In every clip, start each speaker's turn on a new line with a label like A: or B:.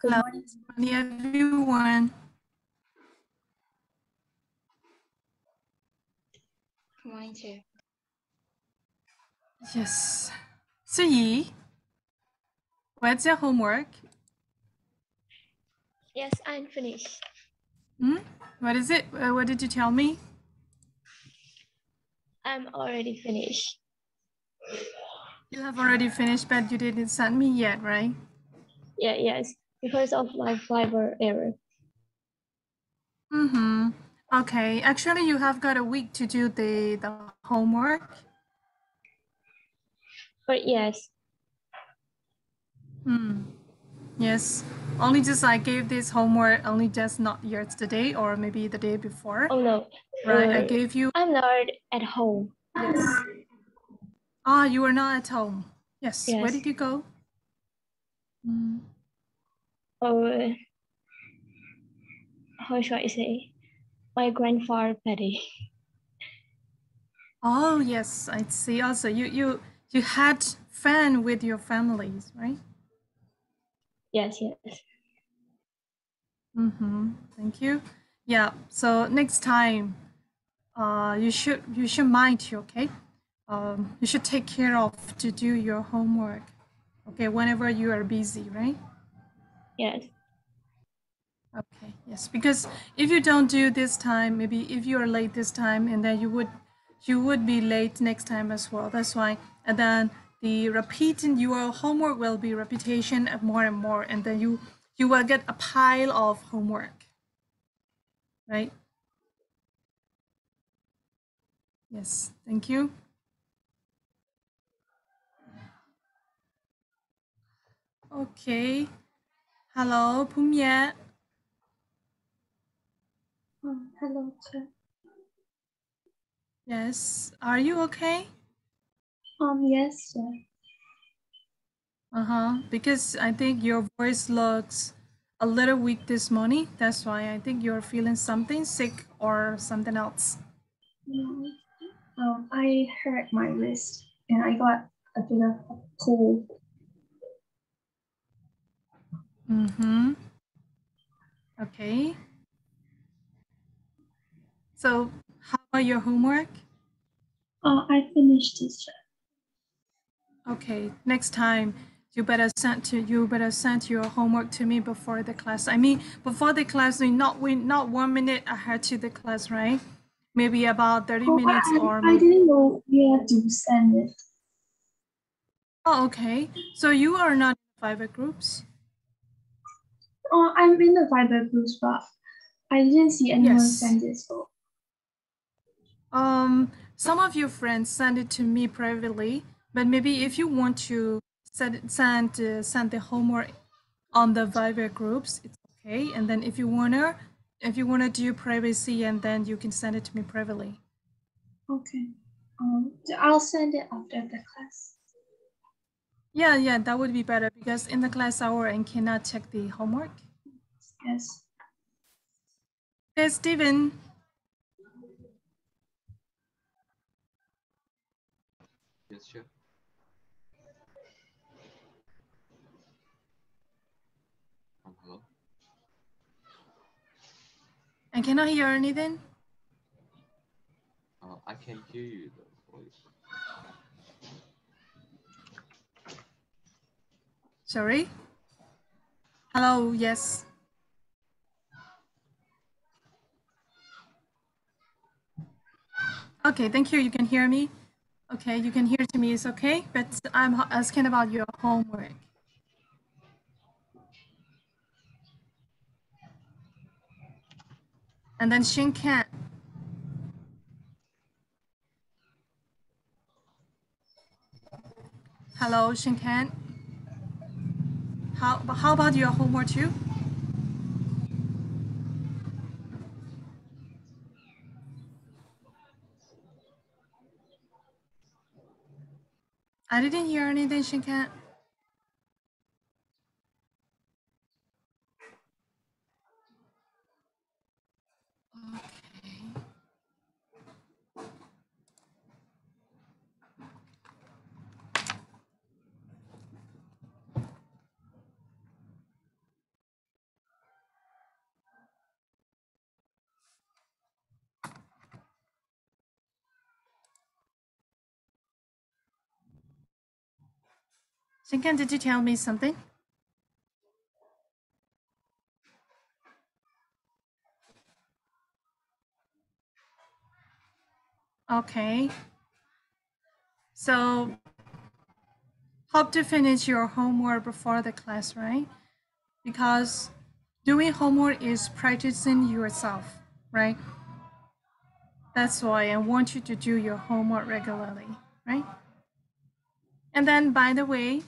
A: Good
B: Hello,
A: morning.
B: morning, everyone.
A: Good morning, too.
B: Yes. So Yi, what's your homework?
A: Yes, I'm finished.
B: What is it? What did you tell me?
A: I'm already finished.
B: You have already finished, but you didn't send me yet, right?
A: Yes, because of my Fiverr error.
B: Okay. Actually, you have got a week to do the homework.
A: But yes,
B: Yes. Only just I gave this homework only just not yesterday or maybe the day before.
A: oh no,
B: Right. I gave you.
A: I'm not at home.
B: Yes. Ah, you were not at home. Yes. Where
A: Yes.
B: did you go?
A: Oh, how should I say? My grandfather party.
B: Oh yes, I see. Also, you had fun with your families, right?
A: Yes.
B: Thank you. Yeah. So next time, you should mind you, okay? You should take care of to do your homework, okay? Whenever you are busy, right?
A: Yes.
B: Okay. Yes, because if you don't do this time, maybe if you are late this time, and then you would be late next time as well. That's why, and then the repeating your homework will be repetition and more, and then you will get a pile of homework, right? Yes. Thank you. Okay. Hello, Pumye.
A: Hello, sir.
B: Yes. Are you okay?
A: Yes, sir.
B: Because I think your voice looks a little weak this morning. That's why I think you're feeling something sick or something else.
A: I hurt my wrist and I got a bit of a cold.
B: Okay. So how about your homework?
A: I finished it, sir.
B: Okay. Next time you better send your homework to me before the class. I mean before the class, we not 1 minute ahead to the class, right? Maybe about 30 minutes or
A: I
B: maybe.
A: didn't know where to send it.
B: Oh, okay. So you are not in private groups?
A: I'm in the Viber groups, but I didn't see anyone
B: Yes.
A: send it. So
B: Some of your friends send it to me privately, but maybe if you want to send the homework on the Viber groups, it's okay. And then if you wanna do privacy, and then you can send it to me privately.
A: okay. I'll send it after the class.
B: Yeah, that would be better because in the class hour I cannot check the homework.
A: Yes.
B: Okay, Steven.
C: Yes, sure. Hello.
B: I cannot hear anything.
C: I can hear you though.
B: Sorry. Hello. Yes. Okay. Thank you. You can hear me. Okay. You can hear to me. It's okay. But I'm asking about your homework. And then Shinkan. Hello, Shinkan. How about your homework too? I didn't hear anything, Shinkan. Shinkan, did you tell me something? Okay. So hope to finish your homework before the class, right? Because doing homework is practicing yourself, right? That's why I want you to do your homework regularly, right? And then, by the way,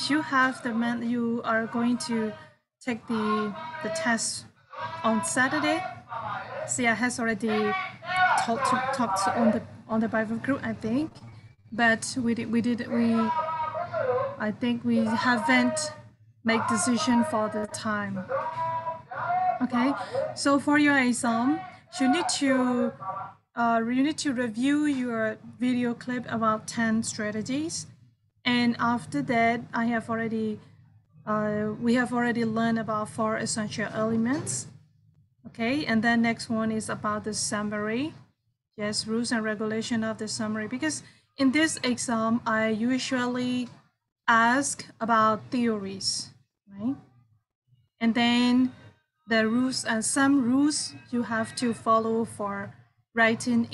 B: you have you are going to take the test on Saturday. Sia has already talked on the Bible group, I think, but I think we haven't made decision for the time. Okay, so for your exam, you need to review your video clip about 10 strategies, and after that, we have already learned about 4 essential elements. Okay, and then next one is about the summary. Yes, rules and regulation of the summary, because in this exam, I usually ask about theories, right? And then the rules and some rules you have to follow for writing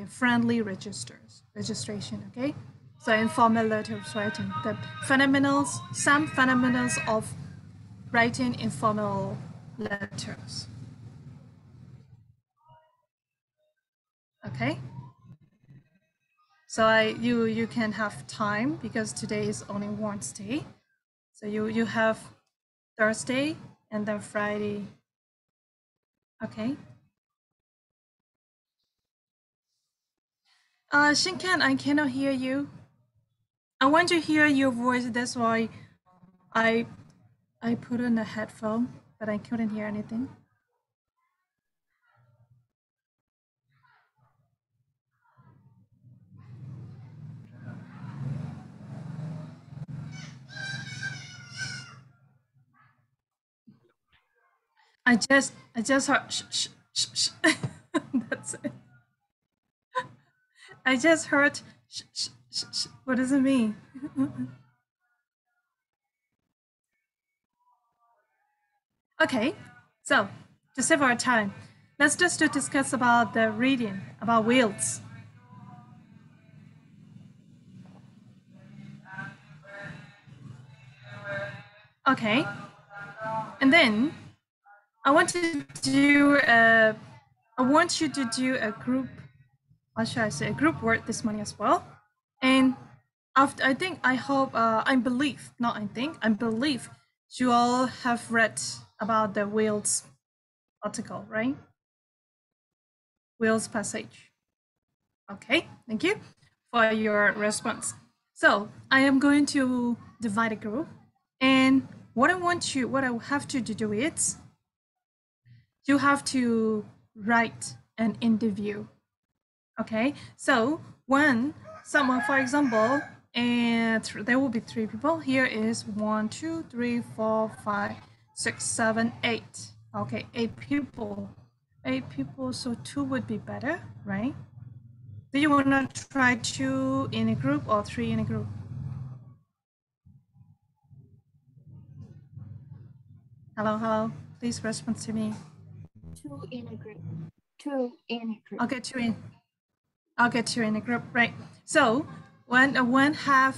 B: friendly registration, okay? So informal letters writing, some fundamentals of writing informal letters. Okay? So you can have time because today is only Wednesday. So you have Thursday and then Friday. Okay. Shinkan, I cannot hear you. I want to hear your voice. That's why I put on a headphone, but I couldn't hear anything. I just heard shh, shh, shh, shh. That's it. I just heard shh, shh, shh, shh. What does it mean? Okay, so to save our time, let's just discuss about the reading, about wheels. Okay, and then I want you to do a group. What should I say? A group work this morning as well. And after, I believe you all have read about the wheels article, right? Wheels passage. Okay, thank you for your response. So I am going to divide a group, and what I have to do is you have to write an interview. Okay, so when someone, for example, and there will be 3 people. Here is 1, 2, 3, 4, 5, 6, 7, 8. Okay, 8 people. 8 people, so 2 would be better, right? Do you want to try 2 in a group or 3 in a group? Hello, please respond to me.
D: 2 in a group. 2 in a group.
B: Okay, 2 in. I'll get 2 in a group, right? So when one have,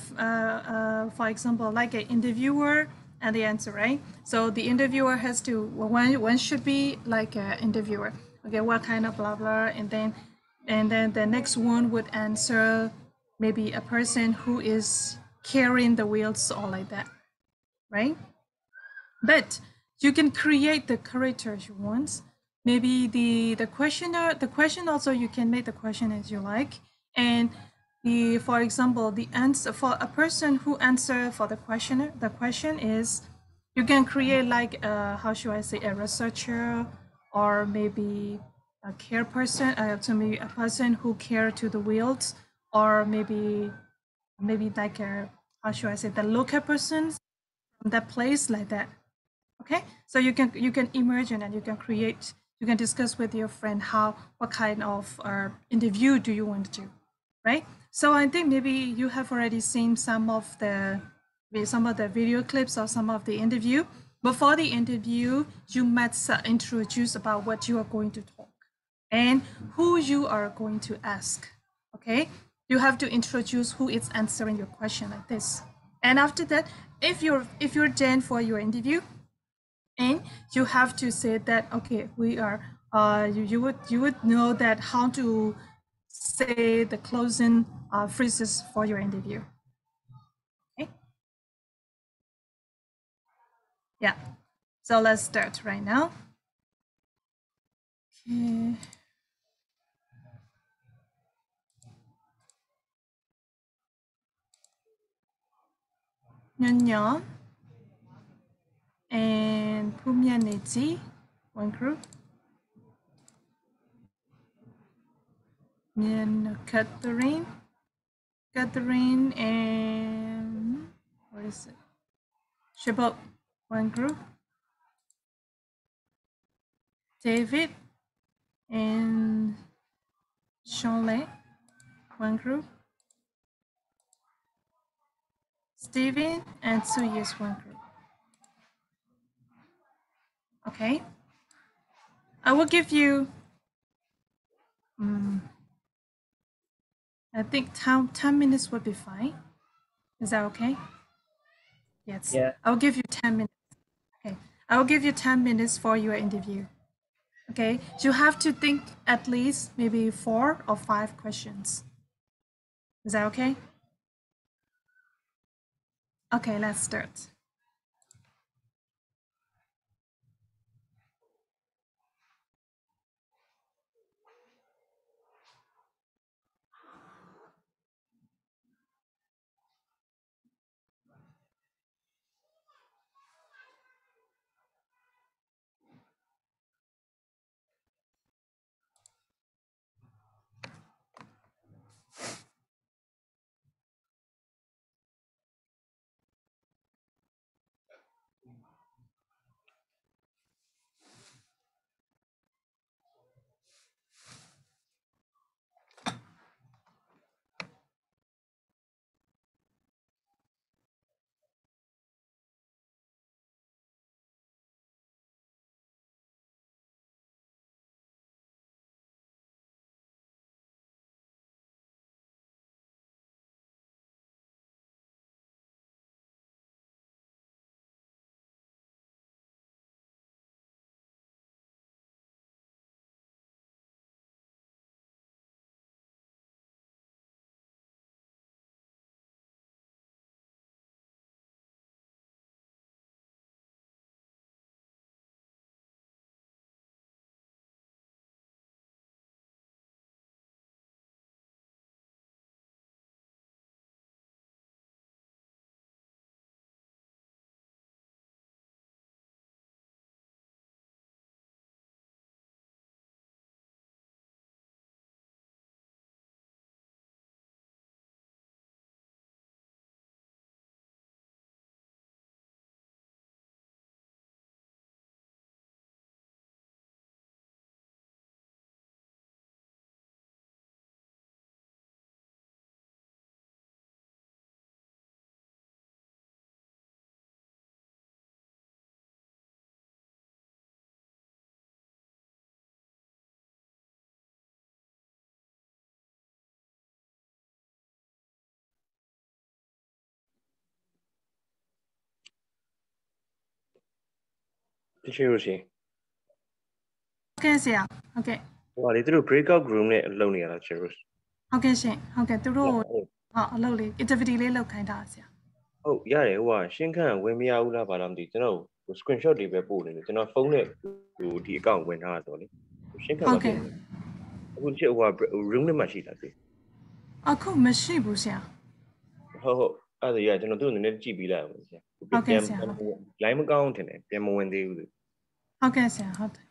B: for example, like an interviewer and the answer, right? So the interviewer has to, one should be like an interviewer. Okay, what kind of blah blah, and then the next one would answer maybe a person who is carrying the wheels or like that, right? But you can create the characters you want. Maybe the question also, you can make the question as you like. And for example, the answer for a person who answer for the question is, you can create like how should I say, a researcher, or maybe a care person, so maybe a person who care to the wheels, or maybe like a, how should I say, the local persons from that place, like that. Okay, so you can imagine, and you can discuss with your friend what kind of interview do you want to do, right? So I think maybe you have already seen some of the video clips or some of the interview. Before the interview, you must introduce about what you are going to talk and who you are going to ask. Okay, you have to introduce who is answering your question like this. And after that, if you're done for your interview, and you have to say that okay, we are you would know that how to say the closing phrases for your interview. Okay. Yeah. So let's start right now. Okay. Nyon and Pumyaneti, one group. Nyan Catherine and what is it? Shabot, one group. David and Shanley, one group. Steven and Suyes, one group. Okay. I will give you, I think 10 minutes would be fine. Is that okay? Yes.
E: Yeah.
B: I will give you 10 minutes. Okay. I will give you 10 minutes for your interview. Okay. You have to think at least maybe 4 or 5 questions. Is that okay? Okay, let's start.
E: Teacher ရှင်
B: Okay,ဆရာ Okay.
E: ဟိုလေသူတို့ breakout room နဲ့လုပ်နေရတာ teacher
B: ဟုတ်ကဲ့ရှင်ဟုတ်ကဲ့သူတို့အလုပ်လေး activity လေးလုပ်ခိုင်းတာဆရာ
E: ဟုတ်ရတယ်ဟိုကရှင်းခန့်ဝင်မရဘူးလားဘာလားမသိကျွန်တော် screenshot တွေပဲပို့နေတယ်ကျွန်တော်ဖုန်းနဲ့ဟိုဒီ account ဝင်ထားတာဆိုလေရှင်းခန့်မှာဖြစ်နေအခု teacher ဟိုက room နဲ့မှရှိတာသိ
B: အခုမရှိဘူးဆရာ
E: ဟုတ်အဲ့ဒါရကျွန်တော်သူ့အနေနဲ့ကြည့်ပြီးလိုက်အောင်ဆရာ
B: ဟုတ်ကဲ့ဆရာ
E: line မကောင်းထင်တယ်ပြန်မဝင်သေးဘူး
B: ဟုတ်ကဲ့ဆရာဟုတ်တယ်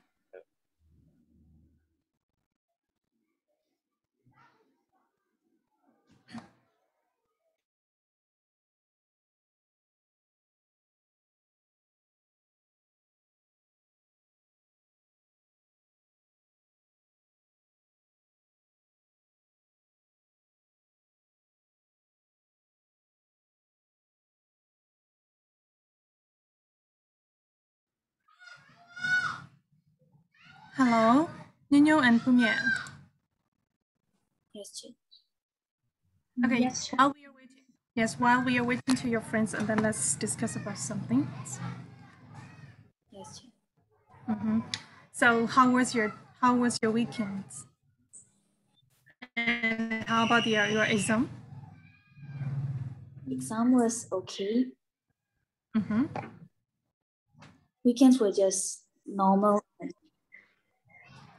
B: Hello, Nino and Pumia.
D: Yes, teacher.
B: Okay,
A: Yes, sure.
B: while we are waiting. Yes, while we are waiting to your friends, and then let's discuss about something.
D: Yes, teacher.
B: So, how was your weekend? And how about your exam?
D: Exam was okay.
B: Mm-hmm.
D: Weekends were just normal.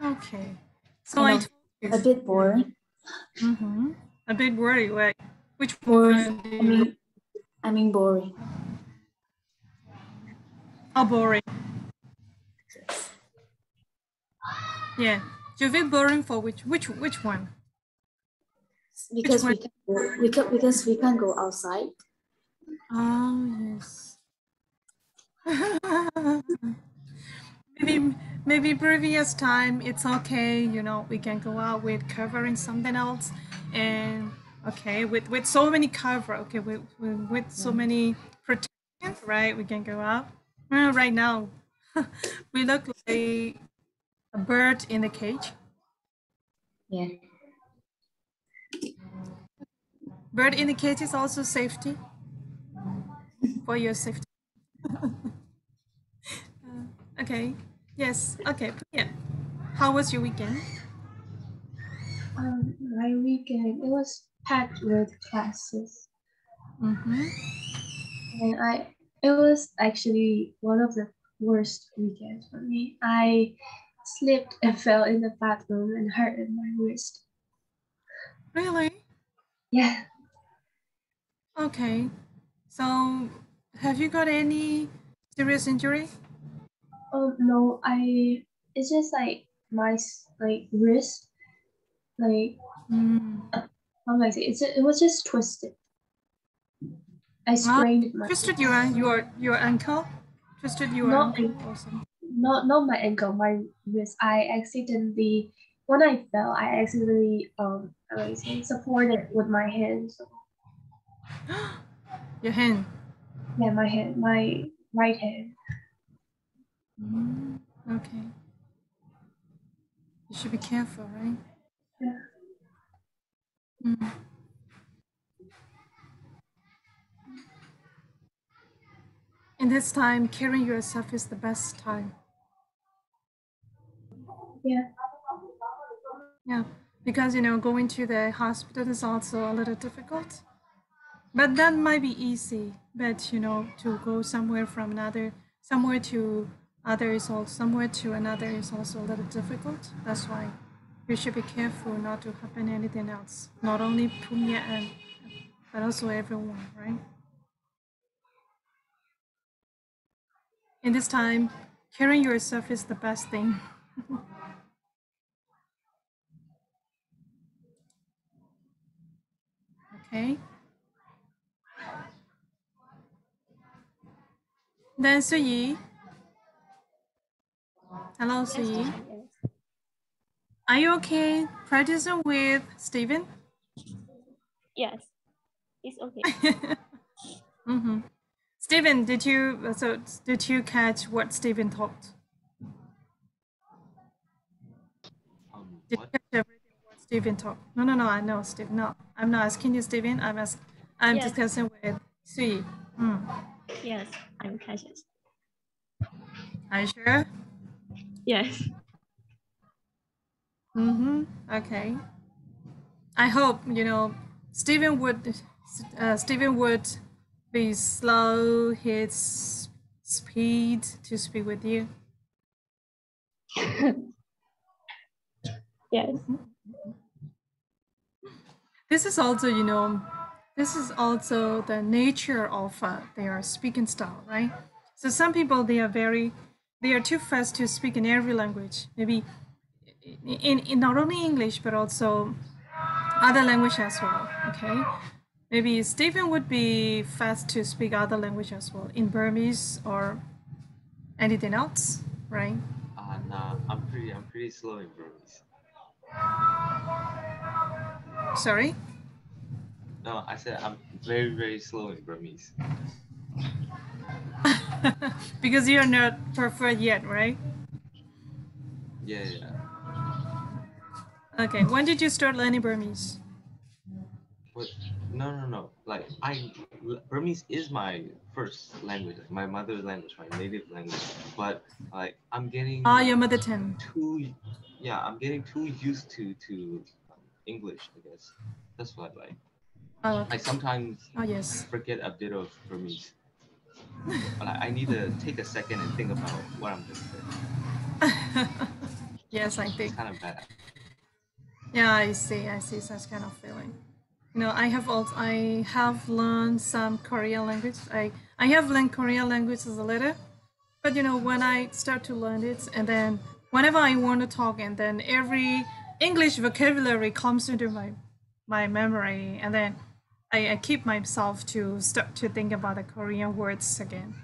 B: Okay. So
D: Kind
B: I
D: of
B: told you.
D: a bit boring.
B: Mm-hmm. A bit worried. Like, which
D: Boring.
B: one? Do you
D: I mean boring.
B: Oh, boring. Yeah. You feel boring for which one?
D: Because
B: one?
D: because we can't go outside.
B: Oh yes. maybe previous time it's okay. You know, we can go out with covering something else, and okay with so many cover. Okay, with so many protection, right? We can go out. Right now, we look like a bird in a cage.
D: Yeah.
B: Bird in a cage is also safety for your safety. Okay. Yes. Okay. Yeah. How was your weekend?
A: My weekend, it was packed with classes.
B: Mm-hmm.
A: And it was actually one of the worst weekends for me. I slipped and fell in the bathroom and hurt my wrist.
B: Really?
A: Yeah.
B: Okay. So, have you got any serious injury?
A: Oh no, it's just like my wrist, like how do I say? It was just twisted. I sprained my
B: Twisted your ankle? Twisted your
A: not
B: ankle or something?
A: not my ankle, my wrist. When I fell, I accidentally how do I say, supported with my hand. So
B: Your hand.
A: yeah, my right hand.
B: Okay. You should be careful, right?
A: Yeah.
B: In this time, caring yourself is the best time.
A: Yeah.
B: Yeah, because going to the hospital is also a little difficult. But that might be easy. But to go somewhere to other is also somewhere to another is also a little difficult. That's why you should be careful not to happen anything else. Not only Punya but also everyone, right? In this time, caring yourself is the best thing. Okay. Then Suyi. Hello, Suyi. Are you okay practicing with Steven?
F: Yes, it's okay.
B: Mm-hmm. Steven, did you catch what Steven taught? Did you
C: What?
B: catch everything what Steven taught? No, I know, Steven. No, I'm not asking you, Steven. I'm
F: Yes.
B: discussing with Sui.
F: Yes, I'm cautious.
B: Are you sure?
F: Yes.
B: Mm-hmm. Okay. I hope Steven would be slow his speed to speak with you.
F: Yes.
B: This is also the nature of their speaking style, right? So some people they are too fast to speak in every language, maybe in not only English but also other language as well. Okay, maybe Stephen would be fast to speak other language as well, in Burmese or anything else, right?
C: Nah, I'm pretty slow in Burmese.
B: Sorry.
C: No, I said I'm very, very slow in Burmese.
B: Because you're not perfect yet, right?
C: Yeah.
B: Okay, when did you start learning Burmese?
C: But no. Like Burmese is my first language, like my mother's language, my native language. But like I'm getting
B: Your mother tongue.
C: I'm getting too used to English, I guess. That's what like.
B: Oh, okay.
C: I sometimes
B: yes.
C: forget a bit of Burmese. But I need to take a second and think about what I'm gonna say.
B: Yes, I think.
C: It's kind of bad.
B: Yeah, I see such kind of feeling. You know, I have learned some Korean language. I have learned Korean language as a little, but you know, when I start to learn it, and then whenever I want to talk, and then every English vocabulary comes into my memory, and then I keep myself to start to think about the Korean words again.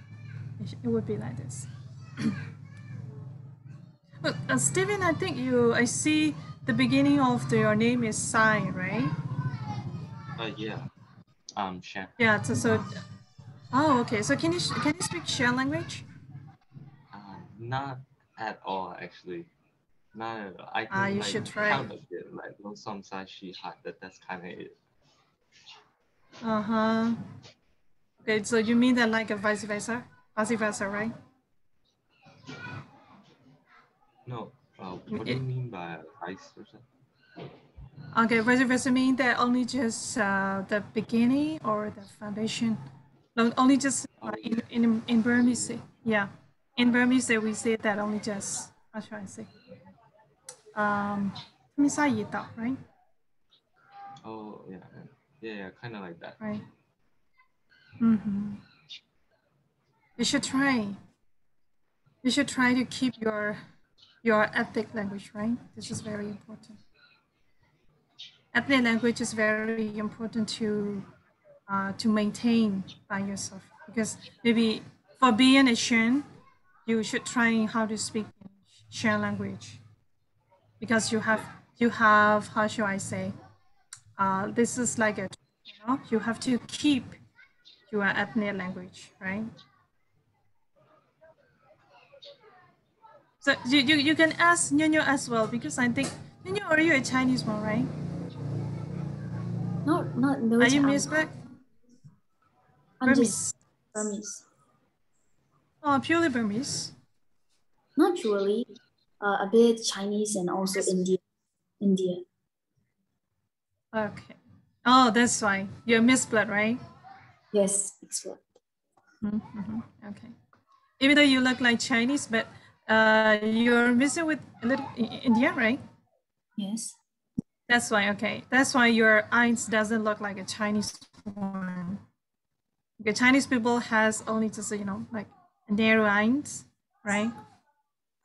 B: It would be like this. Look, Steven, I see the beginning of your name is Sai, right?
C: Yeah. Shan.
B: Yeah. So oh, okay. So can you speak Shan language?
C: Not at all, actually. Not at all. I can
B: You
C: like
B: should try.
C: count a bit, like no some sai she hot. That's kind of it.
B: Okay, so you mean that like a vice versa, right?
C: No. What do you mean by vice versa?
B: Okay, vice versa mean that only just the beginning or the foundation, no, only just in Burmese. Yeah, in Burmese we say that only just, how should I say? Right?
C: Oh yeah, kind of like that.
B: Right. Mm-hmm. You should try. You should try to keep your ethnic language, right? This is very important. Ethnic language is very important to maintain by yourself, because maybe for being a Shan, you should try how to speak in Shan language, because you have how should I say? This is like a, you have to keep your ethnic language, right? So you can ask Nyonya as well, because I think Nyonya, are you a Chinese one, right?
G: No,
B: Are you Miss Black?
G: I'm
B: Burmese.
G: just Burmese.
B: Oh, purely Burmese.
G: Not purely, a bit Chinese and also India.
B: Okay. Oh, that's why you're Miss Blood, right?
G: Yes, it's what.
B: Mm-hmm. Okay. Even though you look like Chinese, but you're mixing with a little Indian, right?
G: Yes.
B: That's why. Okay, that's why your eyes doesn't look like a Chinese one. The Chinese people has only just like narrow eyes, right?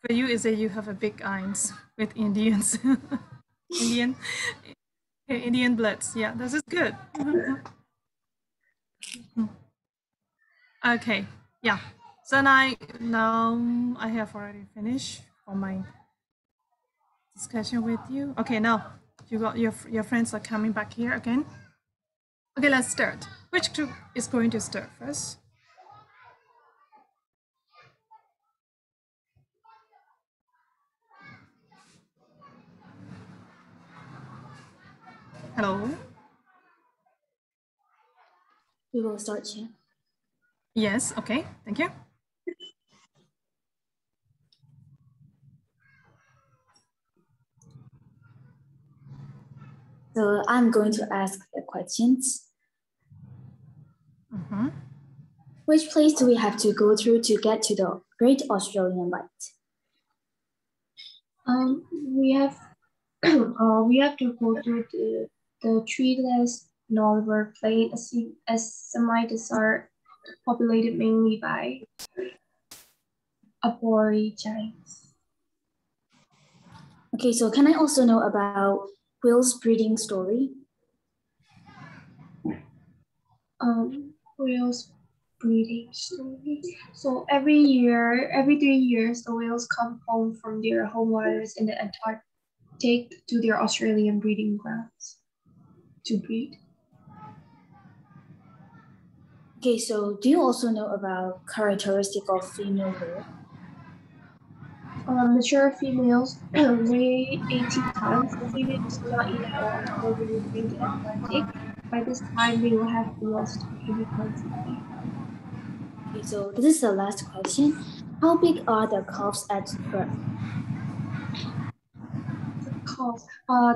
B: For you is that you have a big eyes with Indians, Indian bloods. Yeah, this is good. Okay, yeah. So now I have already finished for my discussion with you. Okay, now you got your friends are coming back here again. Okay, let's start. Which group is going to start first? Hello?
G: We will start here.
B: Yes, okay, thank you.
G: So I'm going to ask the questions.
B: Mm-hmm.
G: Which place do we have to go through to get to the Great Australian Light?
A: We have to go through the treeless northern plain, a semi-desert populated mainly by Aborigines.
G: Okay, so can I also know about whales breeding story?
A: Whales breeding story. So every 3 years, the whales come home from their home waters in the Antarctic to their Australian breeding grounds to breed.
G: Okay, so do you also know about characteristic of female whale?
A: Mature females weigh 18 tons. The females do not eat at all until they return to Atlantic. By this time, they will have lost 20 pounds each.
G: Okay, so this is the last question. How big are the calves at birth?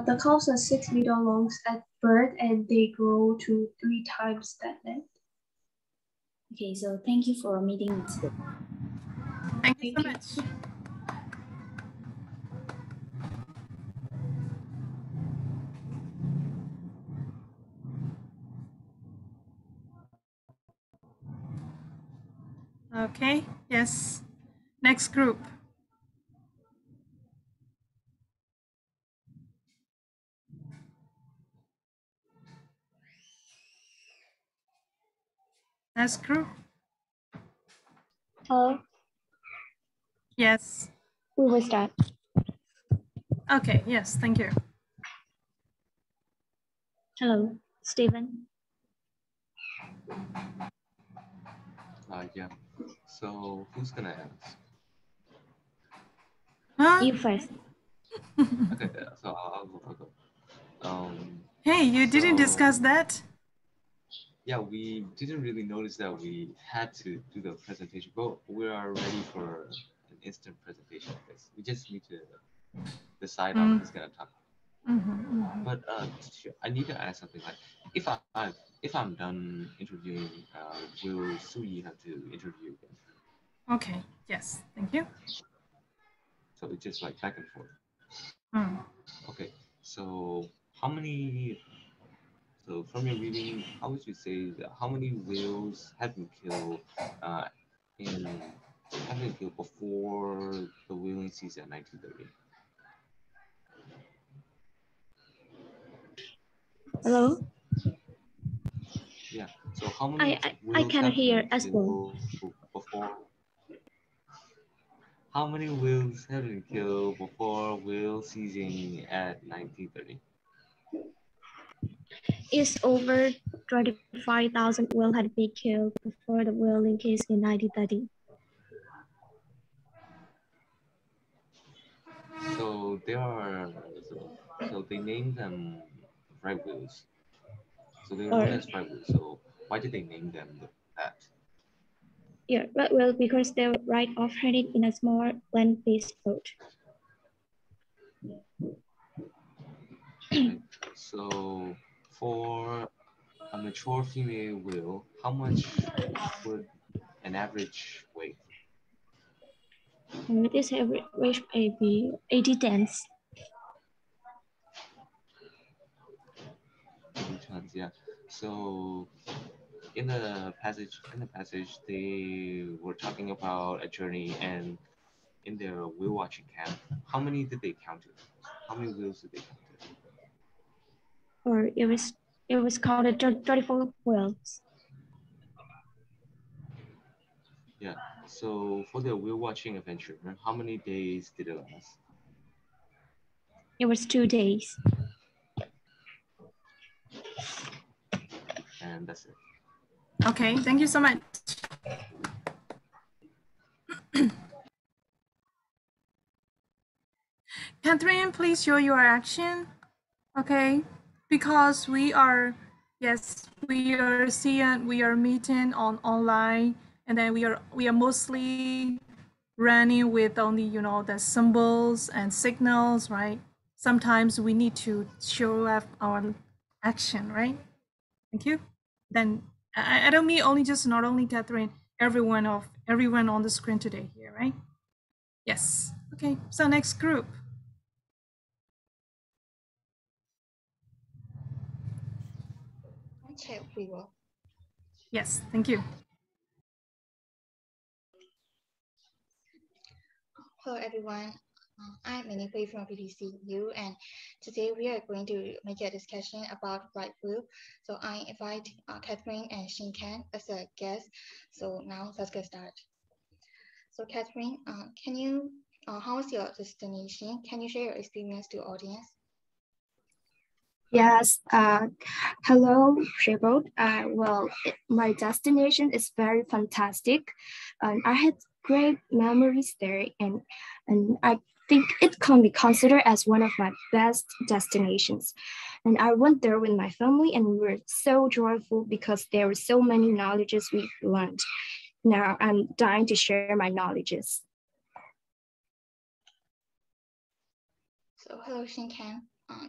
A: The calves are 6 meter long at birth, and they grow to 3 times that length.
G: Okay, so thank you for meeting me today.
B: Thank you so much. Okay, yes. Next group. Next group.
F: Hello,
B: Yes.
F: we will start.
B: Okay, yes, thank you.
F: Hello, Stephen.
C: Yeah. So who's gonna ask?
B: Huh?
F: You first.
C: Okay, so I'll go.
B: Hey, you didn't discuss that?
C: Yeah, we didn't really notice that we had to do the presentation, but we are ready for an instant presentation of this. We just need to decide on who's gonna talk. But I need to ask something like, if I'm done interviewing, will Suyi have to interview again?
B: Okay, yes, thank you.
C: So it's just like back and forth. Okay, so from your reading, how would you say that how many whales have been killed before the whaling season in 1930?
F: Hello.
C: Yeah. So how many
F: I
C: whales
F: can
C: have
F: hear
C: been
F: as well.
C: killed before? How many whales have been killed before whale season at 1930?
F: It's over 25,000 whales had been killed before the whaling case in 1930.
C: So they named them right whales. So they're known as right whales. So why did they name them that?
F: Yeah, right whale because they were right operated in a small land-based boat.
C: Okay. So for a mature female whale, how much would an average weigh?
F: This average be 80 tons.
C: 80 tons, yeah. So in the passage, they were talking about a journey, and in their whale watching camp, how many did they count it? How many whales did they count it?
F: Or it was counted 34 whales.
C: Yeah. So for the whale watching adventure, how many days did it last?
F: It was 2 days.
C: And that's it.
B: Okay, thank you so much. Catherine, please show your action. Okay, because we are meeting on online, and then we are mostly running with only the symbols and signals, right? Sometimes we need to show up our action, right? Thank you. Then I don't mean not only Catherine, everyone on the screen today here, right? Yes. Okay. So next group. Yes. Thank you.
H: Hello everyone, I'm Minnie from PTCU, and today we are going to make a discussion about right whale. So I invite Catherine and Shinkan as a guest. So now let's get started. So Catherine, can you, how is your destination? Can you share your experience to the audience?
I: Yes, hello, Shebold. Well, my destination is very fantastic. I had great memories there, and I think it can be considered as one of my best destinations. And I went there with my family, and we were so joyful because there were so many knowledges we learned. Now I'm dying to share my knowledges.
H: So hello, Shinkan.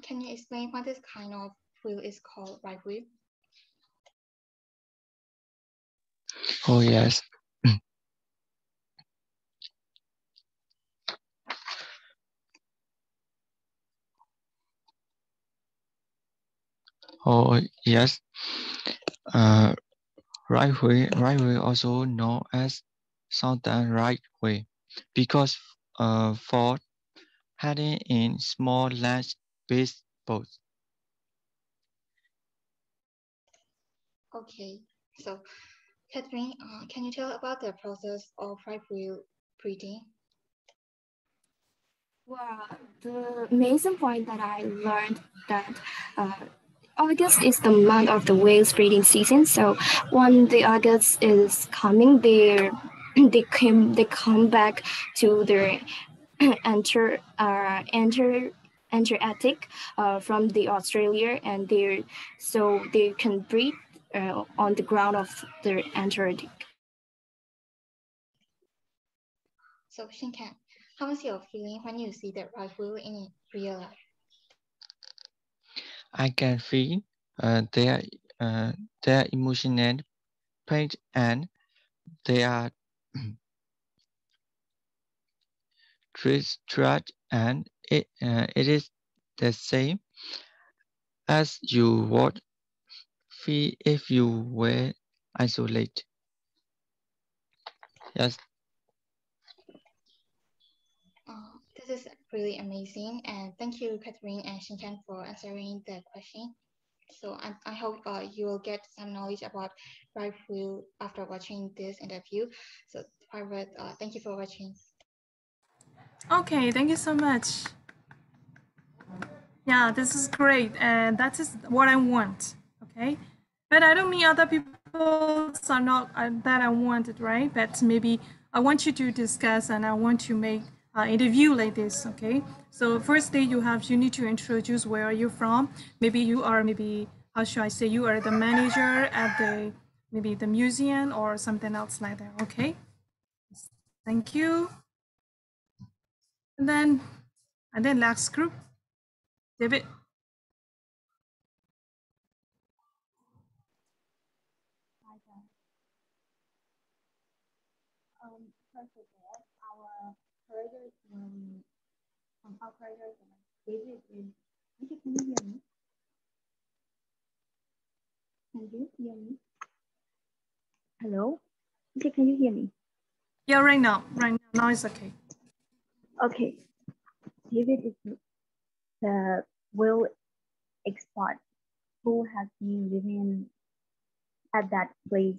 H: Can you explain what this kind of wheel is called right wheel?
J: Oh, yes. Oh, yes. Right way also known as southern right way, because for heading in small land-based boats.
H: Okay, so Catherine, can you tell about the process of right wheel breeding?
F: Well, the amazing point that I learned that August is the month of the whales breeding season. So when the August is coming, they come back to their enter attic from the Australia, and they can breed on the ground of the Antarctic.
H: So Shinkan, how was your feeling when you see the right wheel in real life?
J: I can feel their emotional pain, and their distress, and it is the same as you would feel if you were isolated. Yes.
H: This is really amazing, and thank you, Catherine and Shinkan, for answering the question. So I hope you will get some knowledge about right wheel after watching this interview. So private, thank you for watching.
B: Okay, thank you so much. Yeah, this is great, and that is what I want. Okay, but I don't mean other people are not that I wanted, right? But maybe I want you to discuss, and I want to make interview like this. Okay, so firstly, you need to introduce where are you from. Maybe you are how should I say, you are the manager at the museum or something else like that. Okay, thank you. And then last group, David.
K: First of all, our operators, David is. Can you hear me? Can you hear me? Hello? Can you hear me?
B: Yeah, right now it's okay.
K: Okay. David is the will expert who has been living at that place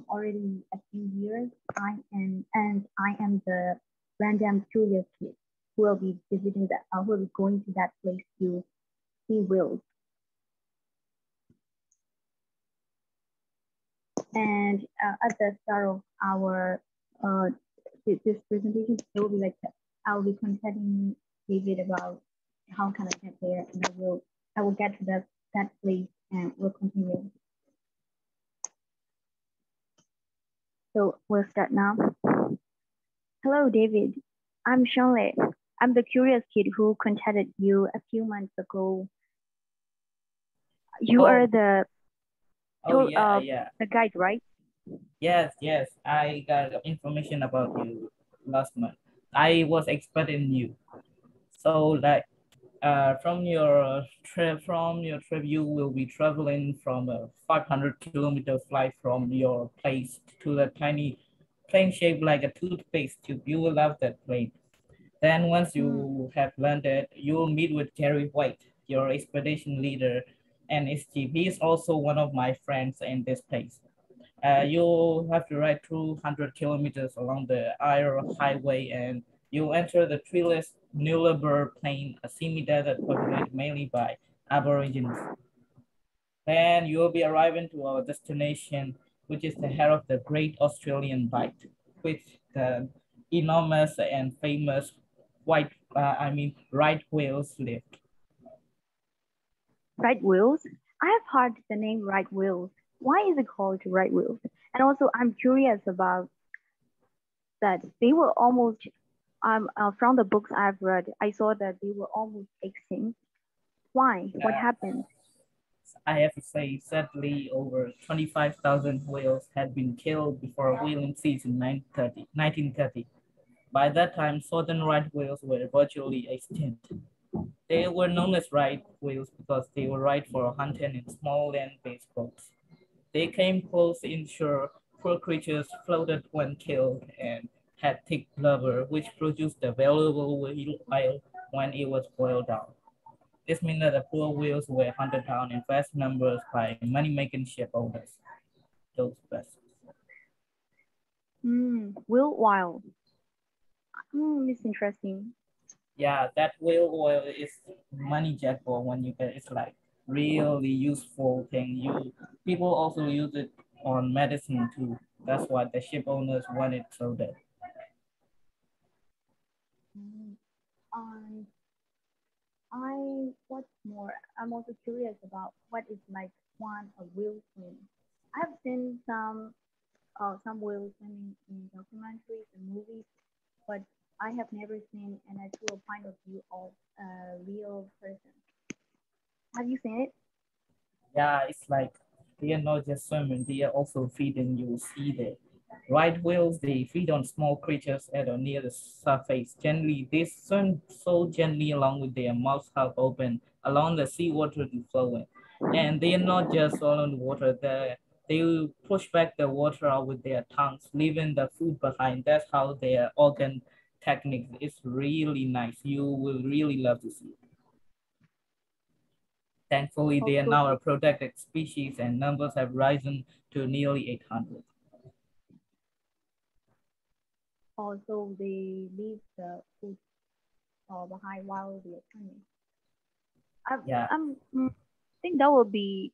K: already a few years. I am the random curious kid who will be who will be going to that place to see Will. And at the start of our this presentation, it will be like I'll be contacting David about how can I get there, and I will get to that place and we'll continue. So we'll start now. Hello, David. I'm Shirley. I'm the curious kid who contacted you a few months ago. You are the the guide, right?
L: Yes, I got information about you last month. I was expecting you. So like from your trip, you will be traveling from a 500-kilometer flight from your place to a tiny plane shaped like a toothpaste to build up that plane. Then once you have landed, you will meet with Gary White, your expedition leader, and he is also one of my friends in this place. You have to ride 200 kilometers along the Air Highway, and you enter the treeless Nullarbor Plain, a semi-desert populated mainly by Aborigines. Then you will be arriving to our destination, which is the head of the Great Australian Bight, which the enormous and famous right whales lived.
K: Right whales? I have heard the name right whales. Why is it called right whales? And also, I'm curious about that. They were almost, from the books I've read, I saw that they were almost extinct. Why? What happened?
L: I have to say, sadly, over 25,000 whales had been killed before whaling season 1930. By that time, southern right whales were virtually extinct. They were known as right whales because they were right for hunting in small land-based boats. They came close inshore, poor creatures floated when killed, and had thick blubber, which produced a valuable whale oil when it was boiled down. This meant that the poor whales were hunted down in vast numbers by money-making ship owners. Those vessels.
K: Whale oil. It's interesting.
L: Yeah, that whale oil is money jackpot when you get it's like really useful thing. People also use it on medicine too. That's why the ship owners want it so that.
K: What's more, I'm also curious about what is like one a whale swim. I've seen some whales swimming in documentaries and movies, but I have never seen an actual point of view of a real person. Have you seen it?
L: Yeah, it's like they are not just swimming, they are also feeding. You see that. Right whales, they feed on small creatures at or near the surface. Generally, they swim so gently along with their mouths half open, along the seawater to flowing. And they are not just swallowing the water, they push back the water out with their tongues, leaving the food behind. That's how their organ technique is really nice. You will really love to see it. Thankfully, they are now a protected species and numbers have risen to nearly 800.
K: Also, they leave the food behind while they are swimming. I think that will be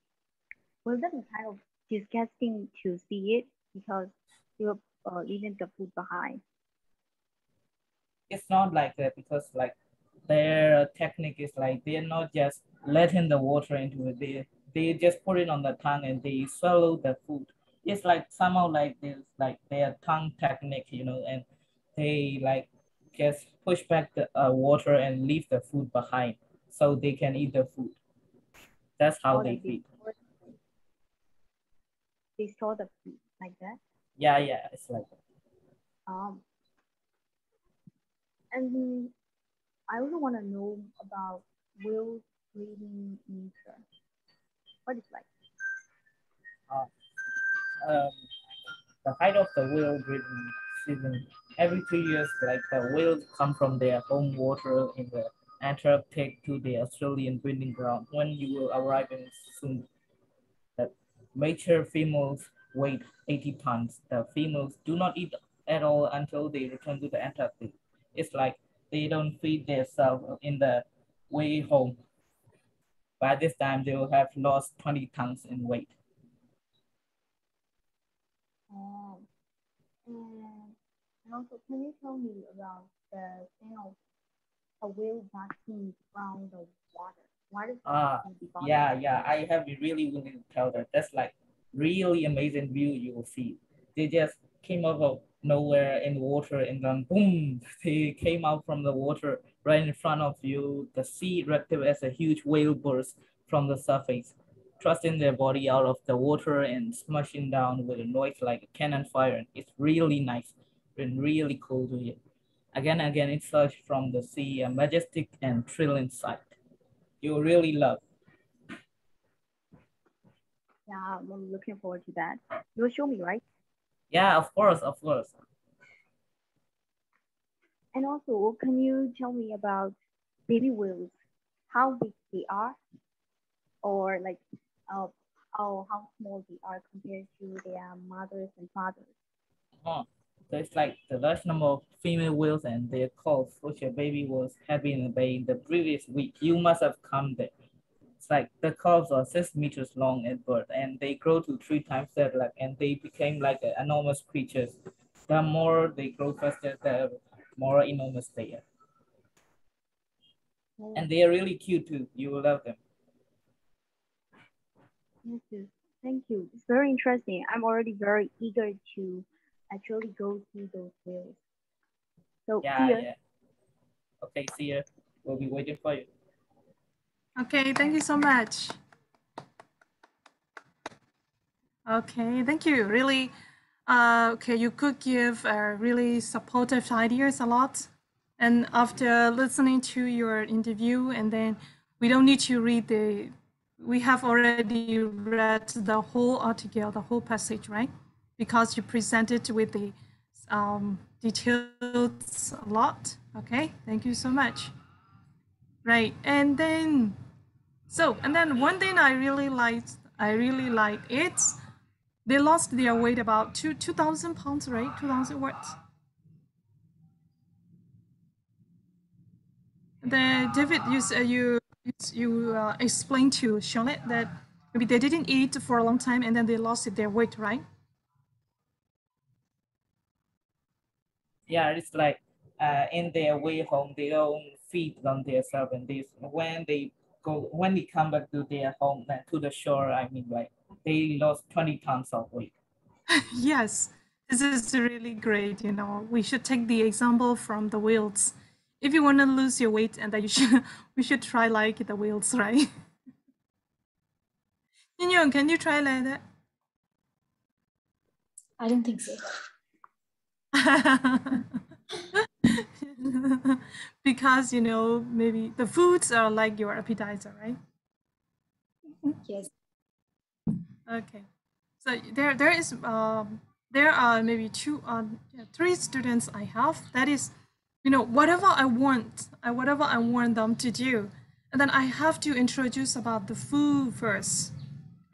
K: kind of disgusting to see it because you're leaving the food behind.
L: It's not like that because like their technique is like they're not just letting the water into it. They just put it on the tongue and they swallow the food. It's like somehow like this, like their tongue technique, and they like just push back the water and leave the food behind so they can eat the food. That's how they feed.
K: They store the food like that?
L: Yeah, it's like that.
K: And I also want to know about whales breeding nature. What is like?
L: The height of the whale breeding season every 2 years, like the whales come from their home water in the Antarctic to the Australian breeding ground. When you will arrive in soon, the mature females weigh 80 tons. The females do not eat at all until they return to the Antarctic. It's like they don't feed themselves in the way home. By this time, they will have lost 20 tons in weight.
K: And also, can you tell me about the thing of a whale vacuum around the water? Why does that
L: yeah, I have been really willing to tell that. That's like really amazing view you will see. They just came out of nowhere in the water and then boom, they came out from the water right in front of you. The sea erupted as a huge whale burst from the surface, thrusting their body out of the water and smashing down with a noise like a cannon fire. It's really nice and really cool to hear. Again, it's such from the sea, a majestic and thrilling sight. You really love.
K: Yeah, I'm looking forward to that. You will show me, right?
L: Yeah, of course.
K: And also, can you tell me about baby whales? How big they are, or like how small they are compared to their mothers and fathers?
L: So it's like the large number of female whales and their calves, which a baby was having in the bay in the previous week. You must have come there. It's like the calves are 6 meters long at birth, and they grow to 3 times that, like, and they became like enormous creatures. The more they grow faster, the more enormous they are. And they are really cute too. You will love them.
K: Yes, thank you. It's very interesting. I'm already very eager to actually go to those whales. So
L: Yeah. Okay, see you. We'll be waiting for you.
B: Okay, thank you so much. Okay, thank you. Really, okay, you could give really supportive ideas a lot. And after listening to your interview, and then we don't need to read we have already read the whole article, the whole passage, right? Because you presented with the details a lot. Okay, thank you so much. Right, and then one thing I really liked it. They lost their weight about 2,000 pounds, right? 2,000 what? David, you explained to Charlotte that maybe they didn't eat for a long time and then they lost their weight, right?
L: Yeah, it's like in their way home, they don't feed on themselves, and this when they come back to their home, to the shore, I mean, like they lost 20 tons of weight.
B: Yes, this is really great. We should take the example from the whales. If you want to lose your weight, and then we should try like the whales, right? Yun, can you try like that?
G: I don't think so.
B: Because maybe the foods are like your appetizer, right?
G: Yes.
B: Okay, so there are maybe three students I have. That is, whatever I want them to do, and then I have to introduce about the food first.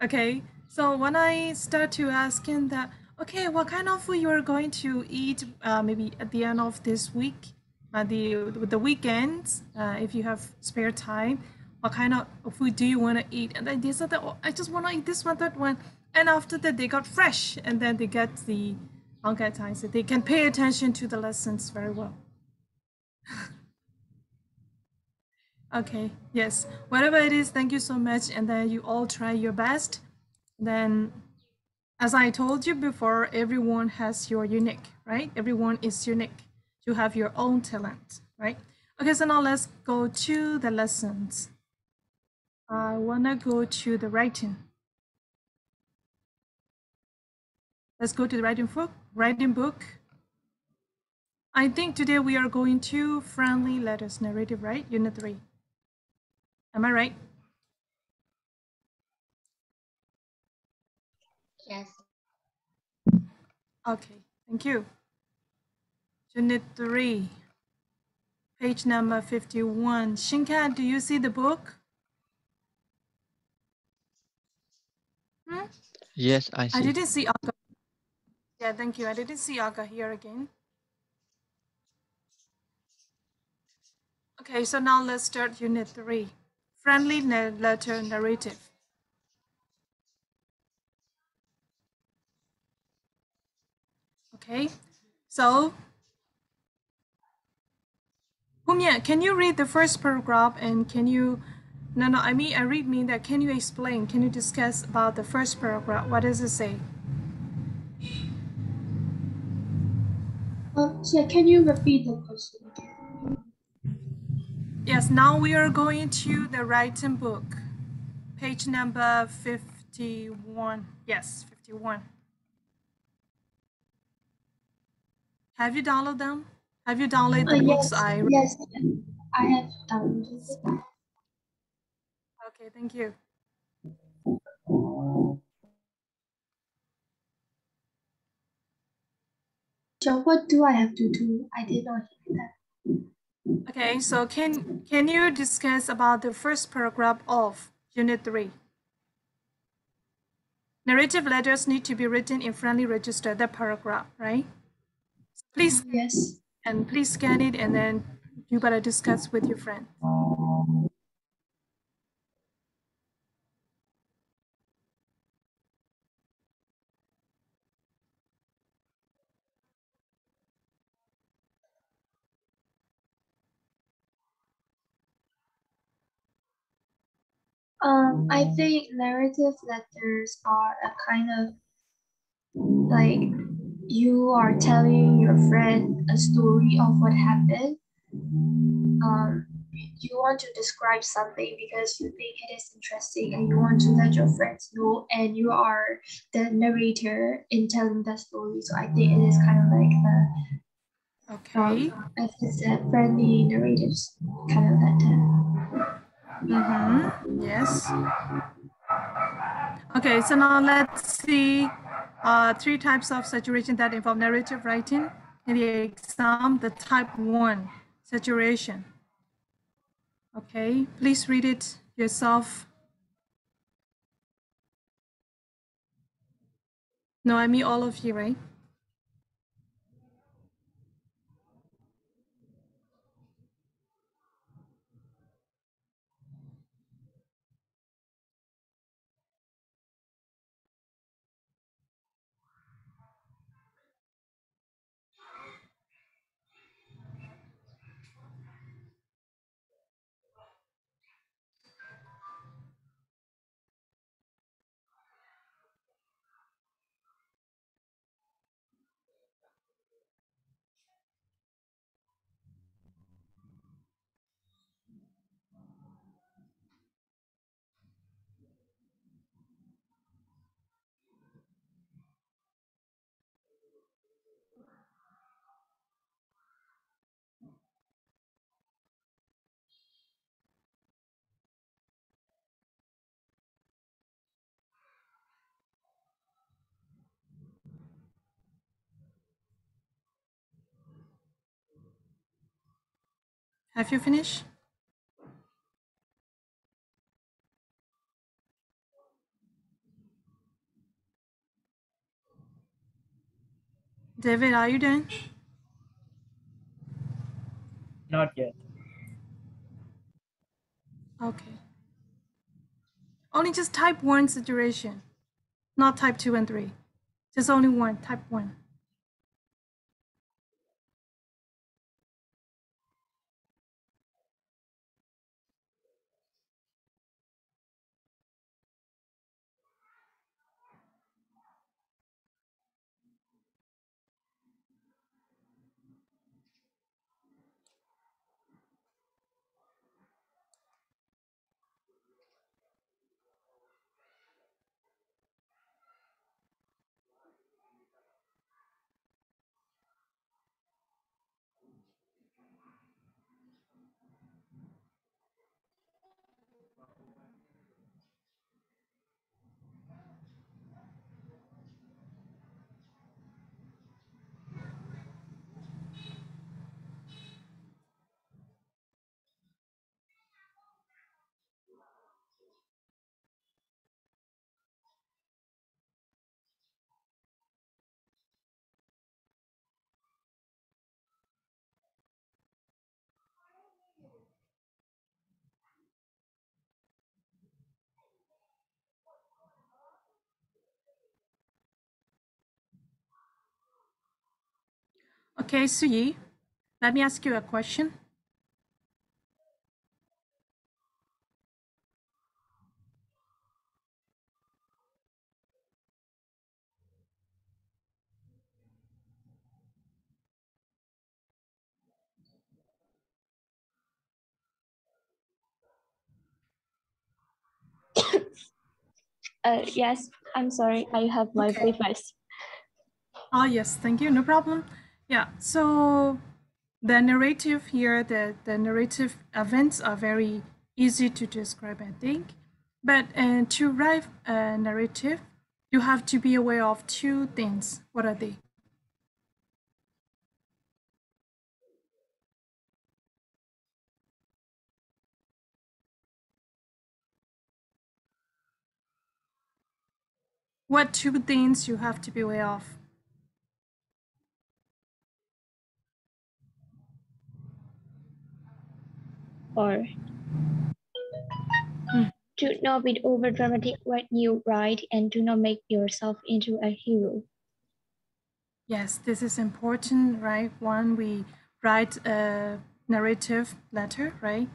B: Okay, so when I start to asking that, okay, what kind of food you are going to eat, maybe at the end of this week, the weekends, if you have spare time, what kind of food do you want to eat? And then they said that, oh, I just want to eat this one, that one, and after that they got fresh, and then they get the so they can pay attention to the lessons very well. Okay, yes, whatever it is, thank you so much, and then you all try your best. Then, as I told you before, everyone has your unique, right? Everyone is unique. You have your own talent, right? Okay, so now let's go to the lessons. I wanna go to the writing. Let's go to the writing book. I think today we are going to friendly letters narrative, right? Unit 3. Am I right?
H: Yes.
B: Okay, thank you. Unit 3, page number 51. Shinkan, do you see the book?
J: Yes, I see.
B: I didn't see Aga. Yeah, thank you. I didn't see Aga here again. Okay, so now let's start Unit 3, friendly letter narrative. Okay, so Humia, can you read the first paragraph and can you, I mean that, can you explain, can you discuss about the first paragraph? What does it say?
A: So can you repeat the question again?
B: Yes, now we are going to the writing book, page number 51. Yes, 51. Have you downloaded them? Have you downloaded the books?
A: Yes, I have downloaded.
B: Okay, thank you.
A: So what do I have to do? I did not hear that.
B: Okay, so can you discuss about the first paragraph of Unit 3? Narrative letters need to be written in friendly register, that paragraph, right? Please,
A: yes.
B: And please scan it and then you better discuss with your friend.
A: I think narrative letters are a kind of like you are telling your friend a story of what happened. You want to describe something because you think it is interesting and you want to let your friends know, and you are the narrator in telling the story. So I think it is kind of like
B: Okay.
A: as I said, friendly narrators kind of letter.
B: Yes. Okay, so now let's see 3 types of saturation that involve narrative writing in the exam. The type 1 saturation. Okay, please read it yourself. No, I mean all of you, right? Have you finished? David, are you done?
L: Not yet.
B: Okay. Only just type 1 saturation, not type 2 and 3. Just only one, type 1. Okay, Suyi, let me ask you a question.
I: Yes, I'm sorry. I have my papers.
B: Oh, yes, thank you. No problem. Yeah, so the narrative here, the narrative events are very easy to describe, I think. But to write a narrative, you have to be aware of 2 things. What are they? What 2 things you have to be aware of?
I: Or do not be over dramatic when you write, and do not make yourself into a hero.
B: Yes, this is important, right? One, we write a narrative letter, right?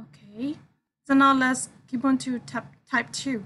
B: Okay. So now let's keep on to type 2.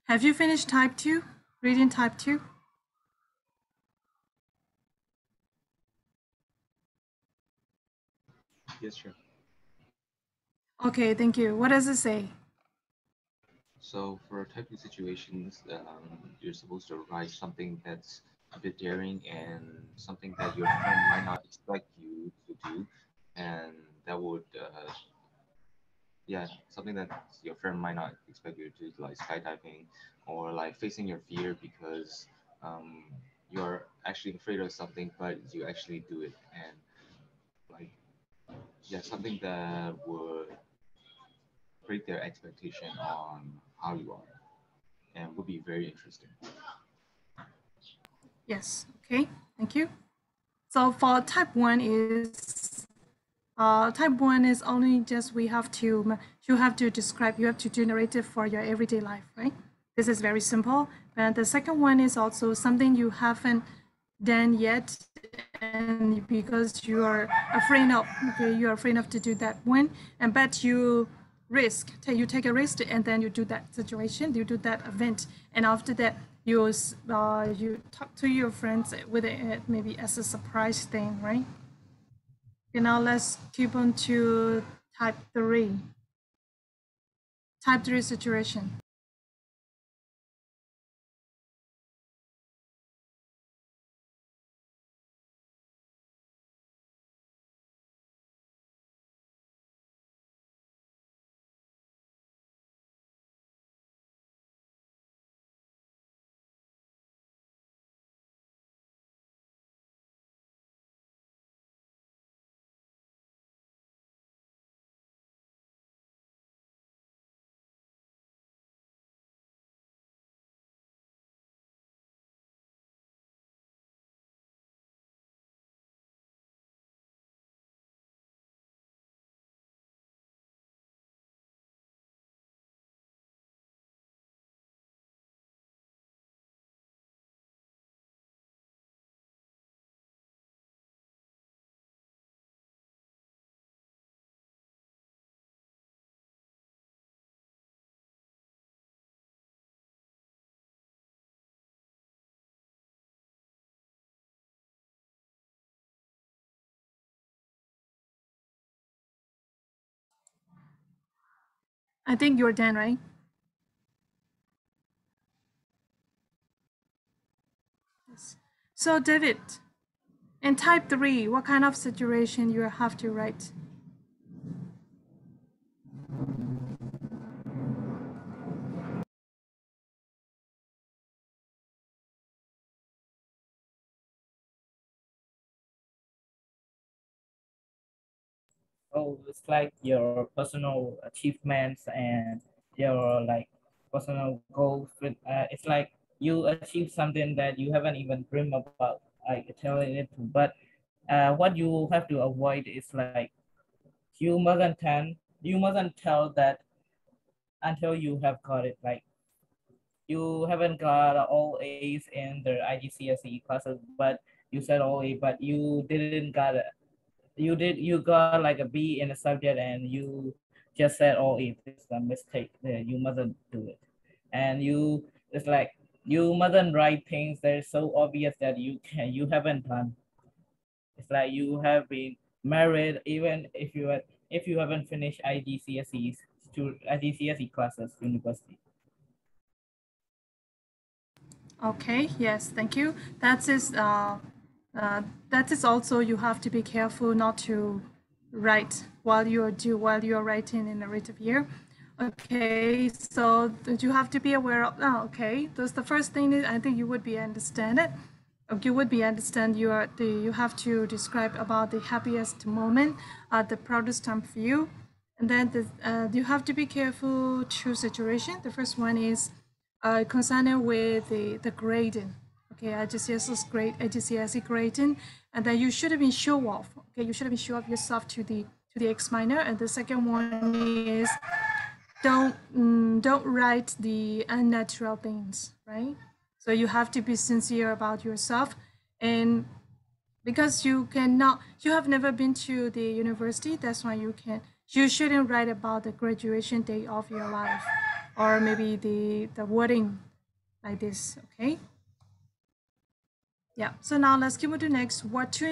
B: Have you finished type 2? Reading type 2?
C: Yes, sure.
B: Okay, thank you. What does it say?
C: So for type 2 situations, you're supposed to write something that's a bit daring and something that your friend might not expect you to do, and that would, yeah, something that your friend might not expect you to do, like skydiving or like facing your fear because you're actually afraid of something, but you actually do it, and like, yeah, something that would break their expectation on how you are and would be very interesting.
B: Yes, okay, thank you. So for type 1 is only just you have to describe, you have to generate it for your everyday life, right? This is very simple. And the second one is also something you haven't done yet, and because you are afraid of, okay, you are afraid of to do that one, and but you take a risk, and then you do that situation, you do that event, and after that you talk to your friends with it maybe as a surprise thing, right? Okay, now let's keep on to type 3. Type 3 situation. I think you're done, right? Yes. So David, in type 3, what kind of situation you have to write?
L: So it's like your personal achievements and your like personal goals. It's like you achieve something that you haven't even dreamed about, like telling it to. But what you have to avoid is like you mustn't tell that until you have got it. Like you haven't got all A's in the iGCSE classes, but you said all A, but you didn't got it. You got like a B in a subject and you just said all A. This is a mistake. You mustn't do it. And it's like you mustn't write things that are so obvious that you haven't done. It's like you have been married even if you haven't finished iGCSE to iGCSE classes university.
B: Okay, yes, thank you. That is also you have to be careful not to write while you are writing in narrative here. Okay, so you have to be aware of. Oh, okay, that's the first thing that I think you would be understand it. You would be understand you have to describe about the happiest moment, the proudest time for you, and then you have to be careful two situations. The first one is concerned with the grading. Okay, iGCSE grading, and then you shouldn't be show off. Okay, you shouldn't be show off yourself to the examiner. And the second one is don't write the unnatural things, right? So you have to be sincere about yourself, and because you have never been to the university, that's why you shouldn't write about the graduation day of your life, or maybe the wording like this. Okay. Yeah. So now let's keep on to next. What to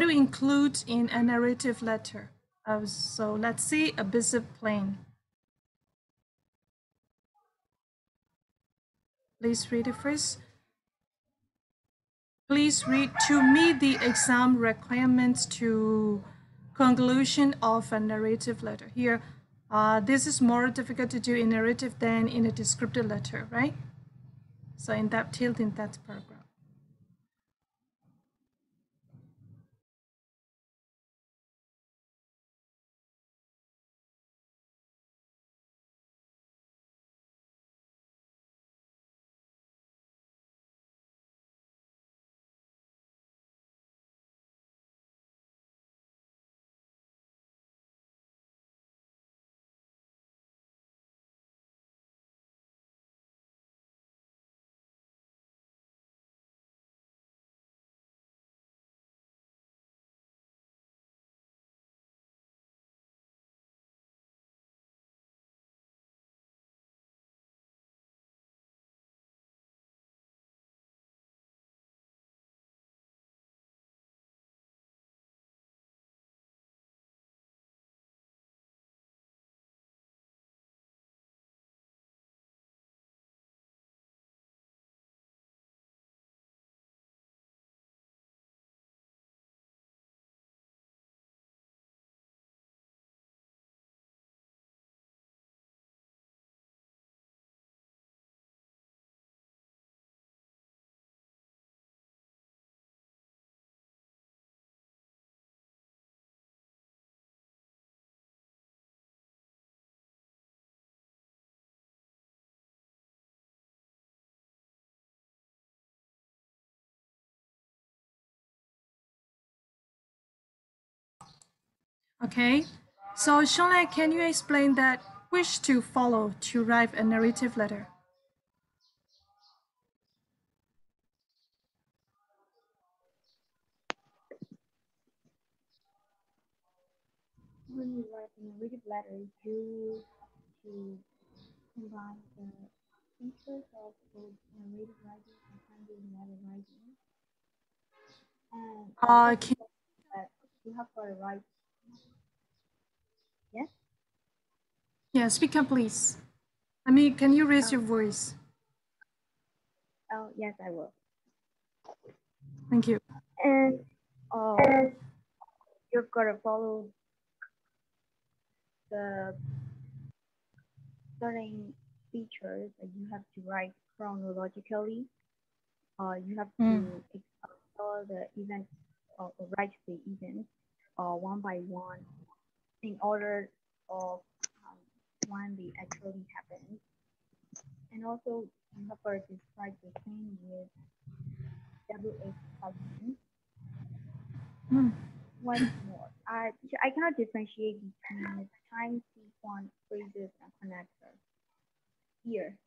B: include in a narrative letter? So let's see a basic plan. Please read it first. Please read to meet the exam requirements to conclusion of a narrative letter. Here, this is more difficult to do in narrative than in a descriptive letter, right? So in that paragraph. Okay, so Shonai, can you explain that which to follow to write a narrative letter?
K: When you write a narrative letter, you to combine the features of both narrative writing and handwritten letter writing. And that you have got to write. Yes?
B: Yeah, speak up, please. I mean, can you raise your voice?
K: Oh, yes, I will.
B: Thank you.
K: And you've got to follow the certain features that you have to write chronologically. You have to explore the events or write the events one by one in order of when they actually happen. And also you have to describe the thing with WH fragments. One more. I cannot differentiate between time sequence, phrases, and connectors. Here.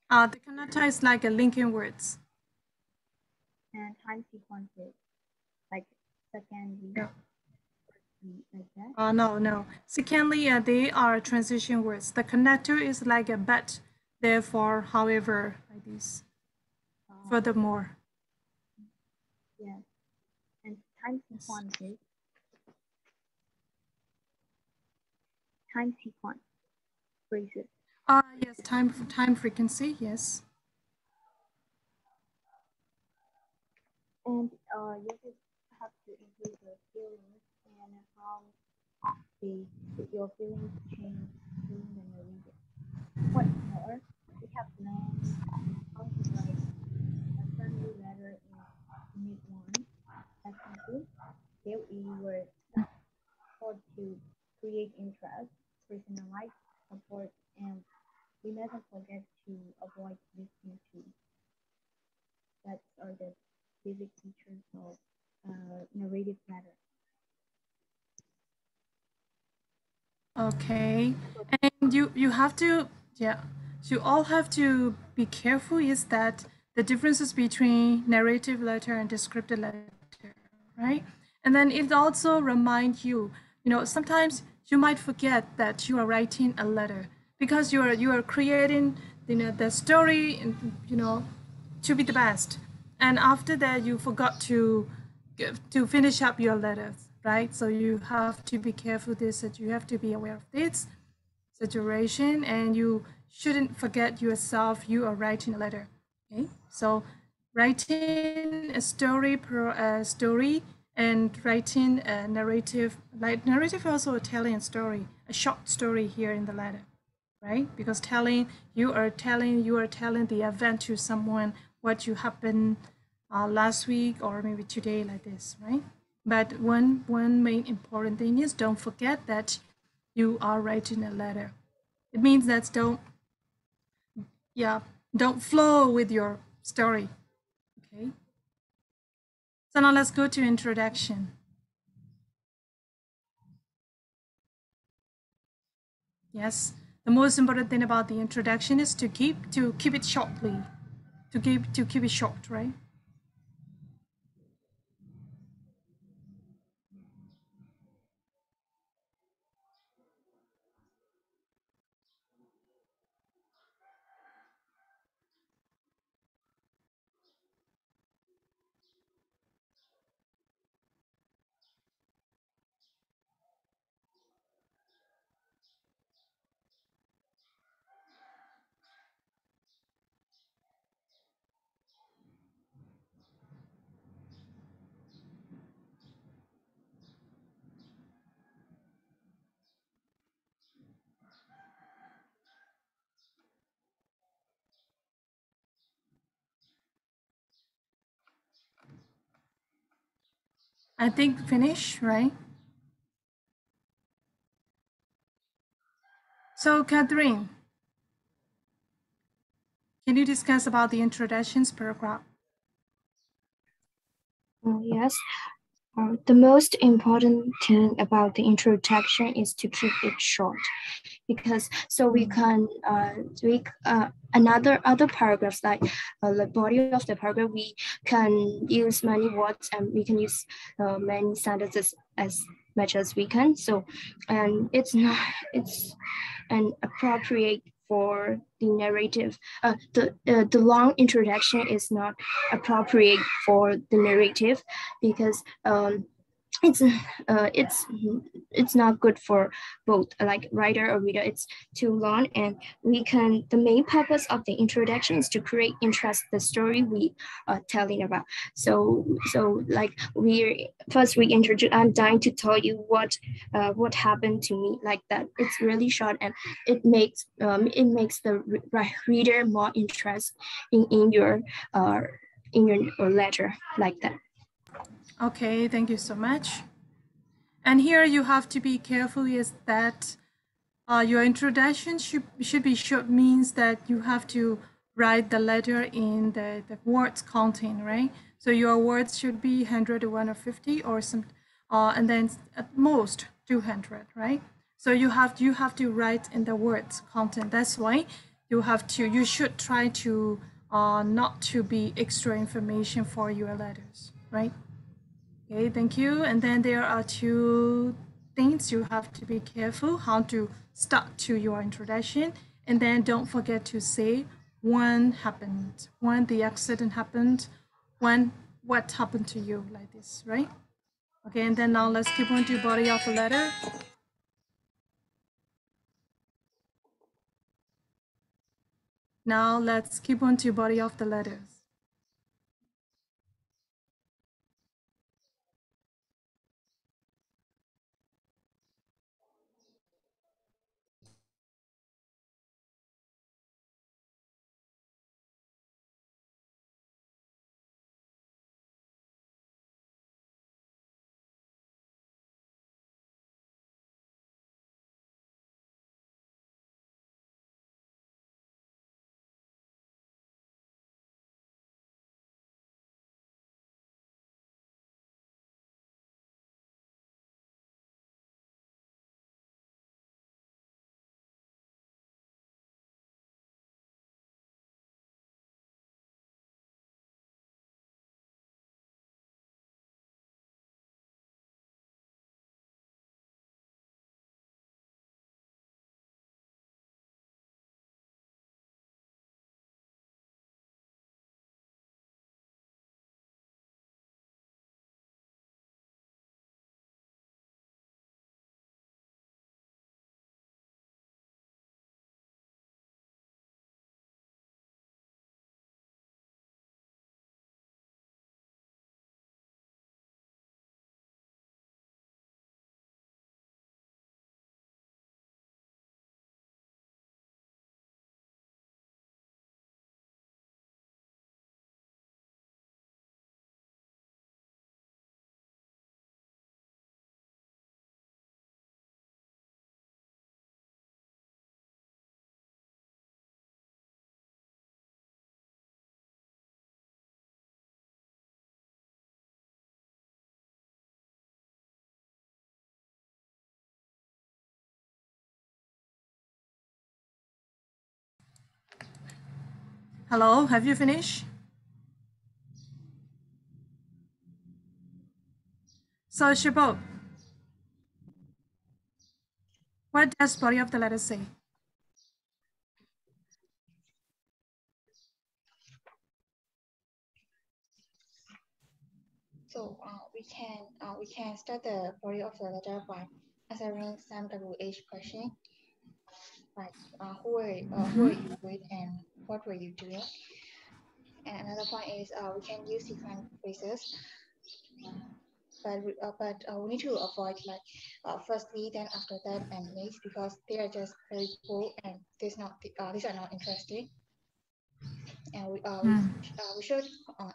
B: The connector is like a linking words.
K: And time sequences, like secondly, like that?
B: No. Secondly, they are transition words. The connector is like a but, therefore, however, like this. Furthermore.
K: Yes. And time sequences. Time sequence. phrases.
B: Yes, time frequency, yes.
K: And you just have to include the feelings and how your feelings change during the narration. What's more, we have learned how to write a friendly letter in Unit 1, Lesson 2. There we were taught to create interest, personalize, support, and we never forget to avoid listening to. That are the basic features of narrative letter.
B: Okay, and you have to, yeah, you all have to be careful is that the differences between narrative letter and descriptive letter, right? And then it also reminds you, sometimes you might forget that you are writing a letter because you are creating, the story, to be the best. And after that, you forgot to finish up your letters, right? So you have to be careful this, that you have to be aware of this situation, and you shouldn't forget yourself. You are writing a letter, okay? So writing a story per story and writing a narrative, like narrative also telling a story, a short story here in the letter, right? Because you are telling the event to someone, what you happened last week or maybe today, like this, right? But one main important thing is don't forget that you are writing a letter. It means that don't flow with your story, okay? So now let's go to introduction. Yes, the most important thing about the introduction is to keep it shortly, to keep it short, right? I think finish, right? So Catherine, can you discuss about the introductions paragraph?
F: Yes. The most important thing about the introduction is to keep it short, because so we can other paragraphs like the body of the paragraph, we can use many words and we can use many sentences as much as we can. So, and it's an appropriate for the narrative. The long introduction is not appropriate for the narrative because it's it's not good for both like writer or reader. It's too long, and the main purpose of the introduction is to create interest the story we are telling about. So like I'm dying to tell you what happened to me, like that. It's really short, and it makes the reader more interested in your letter, like that.
B: Okay, thank you so much. And here you have to be careful is that your introduction should be short, means that you have to write the letter in the words counting, right? So your words should be 100 or 150 or some, and then at most 200, right? So you have to write in the words content. That's why you should try to not to be extra information for your letters, right? Okay, thank you. And then there are two things you have to be careful how to start to your introduction. And then don't forget to say when happened, when the accident happened, when what happened to you, like this, right? Okay, and then now let's keep on to body of the letter. Now let's keep on to body of the letters. Hello, have you finished? So Shibok, what does body of the letter say?
H: So we can start the body of the letter by answering some WH question, like who are you with and what were you doing? And another point is we can use sequence phrases, but we need to avoid like firstly, then after that, and next, because they are just very full and these are not interesting. And we should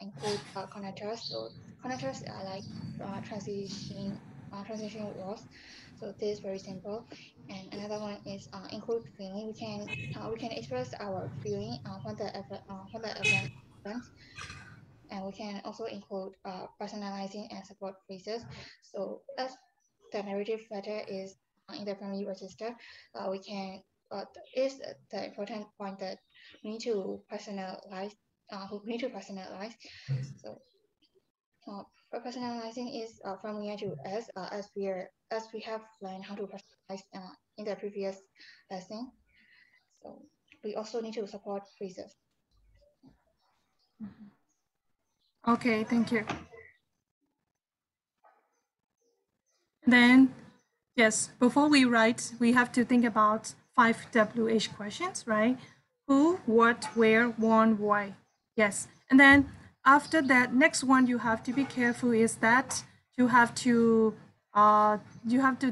H: include connectors. So connectors are like transition words. So this is very simple. And another one is include feeling. We can express our feeling when the event happens. And we can also include personalizing and support phrases. So as the narrative letter is in the family register, we can is the important point that we need to personalize. So for personalizing is familiar to us as we have learned how to personalize in the previous lesson. So we also need to support phrases.
B: Okay, thank you. Then, yes, before we write, we have to think about 5 WH questions, right? Who, what, where, when, why. Yes. And then after that, next one you have to be careful is that you have to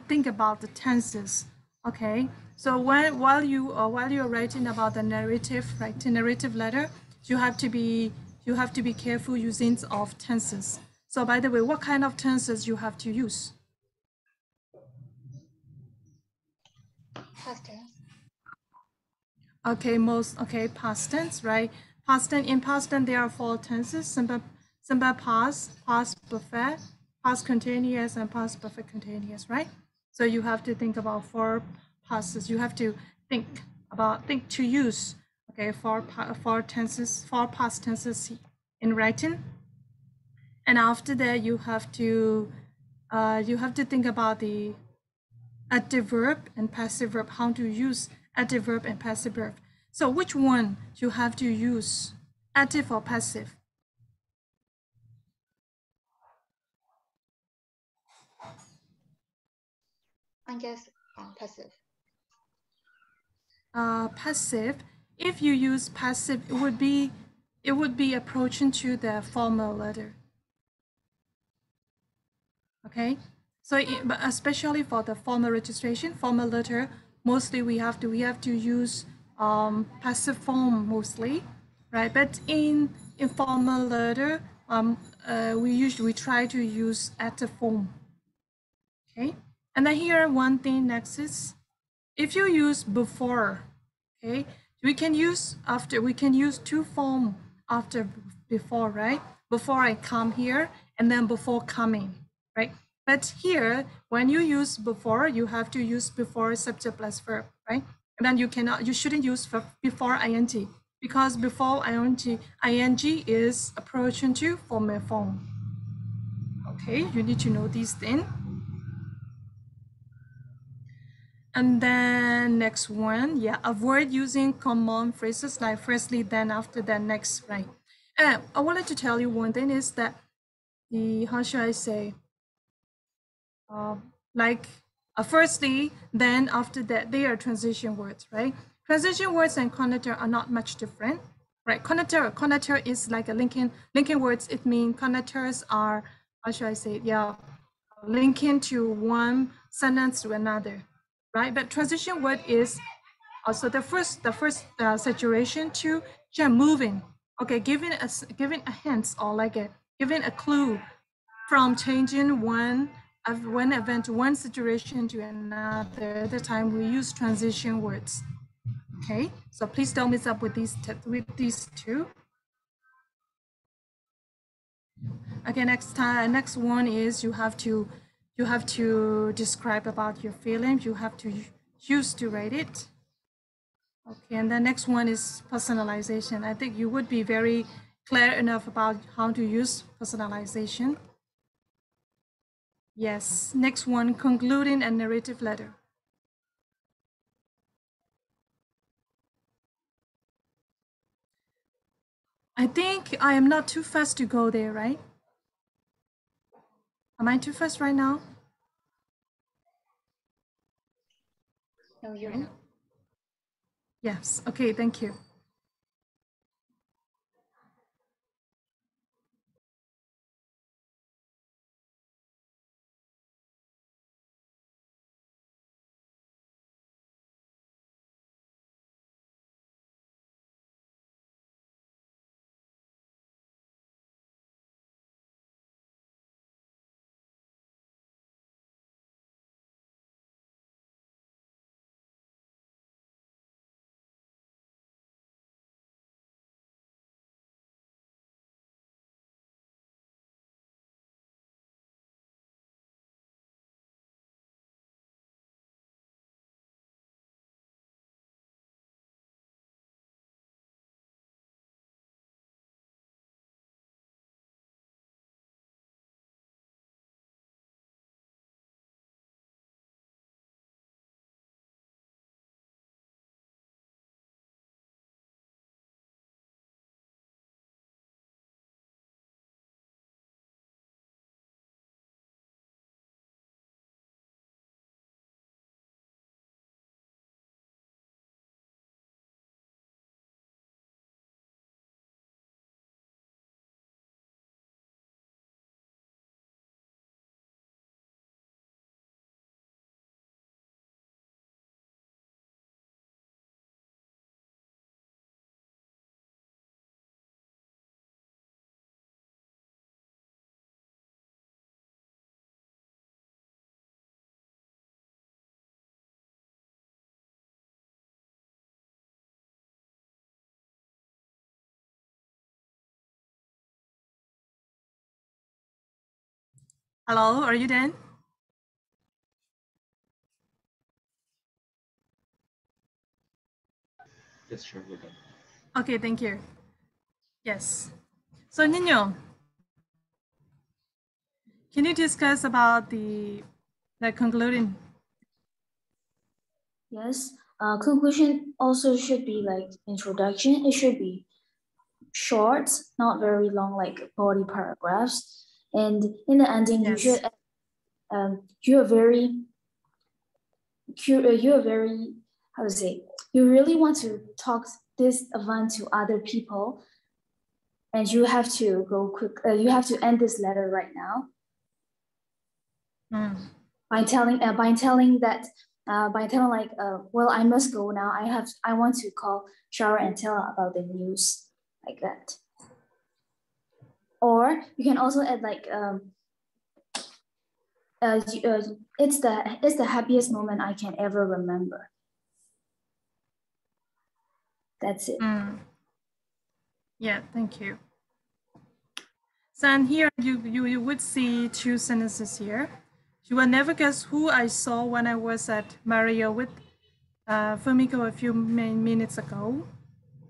B: think about the tenses. Okay. So while you're writing about the narrative, right, the narrative letter, you have to be careful using of tenses. So by the way, what kind of tenses you have to use?
H: Past tense.
B: Okay, past tense, right? In past tense there are 4 tenses: simple past, past perfect, past continuous, and past perfect continuous, right? So you have to think about 4 pasts. You have to think to use, okay, 4 past tenses in writing. And after that you have to think about the active verb and passive verb, how to use active verb and passive verb. So which one you have to use, active or passive?
H: I guess passive.
B: Passive If you use passive, it would be approaching to the formal letter. Okay, so but especially for the formal registration, formal letter, mostly we have to use passive form mostly, right? But in informal letter, we try to use active form. Okay, and then here one thing next is if you use before, okay, we can use after. We can use two form after before, right? Before I come here and then before coming, right? But here, when you use before, you have to use before subject plus verb, right? And then you shouldn't use before ing because before ing is approaching to formal form. Okay, you need to know these things. And then next one, yeah, avoid using common phrases like firstly, then, after, then, next, right? And I wanted to tell you one thing is that how should I say? Like firstly, then, after that, they are transition words, right? Transition words and connotator are not much different, right? Connotator is like a linking words. It means connotors are, how should I say it? Yeah, linking to one sentence to another, right? But transition word is also the first situation to moving. Okay, giving a hint or like giving a clue from changing one event, one situation to another. At the time we use transition words. Okay, so please don't mix up with these two. Okay, next one is you have to describe about your feelings. You have to choose to write it. Okay, and the next one is personalization. I think you would be very clear enough about how to use personalization. Yes, next one, concluding a narrative letter. I think I am not too fast to go there, right? Am I too fast right now?
H: No, you're not.
B: Yes, okay, thank you. Hello, are you done?
C: Yes, sure, we're done.
B: Okay, thank you. Yes. So Nino, can you discuss about the concluding?
G: Yes. Conclusion also should be like introduction. It should be short, not very long, like body paragraphs. And in the ending, you should you're very how to say, you really want to talk this event to other people, and you have to go quick. You have to end this letter right now. By telling like, well, I must go now. I want to call Shara and tell her about the news, like that. Or you can also add like, it's the happiest moment I can ever remember. That's it.
B: Yeah, thank you. So and here you would see two sentences here. You will never guess who I saw when I was at Mario with Fumiko a few minutes ago.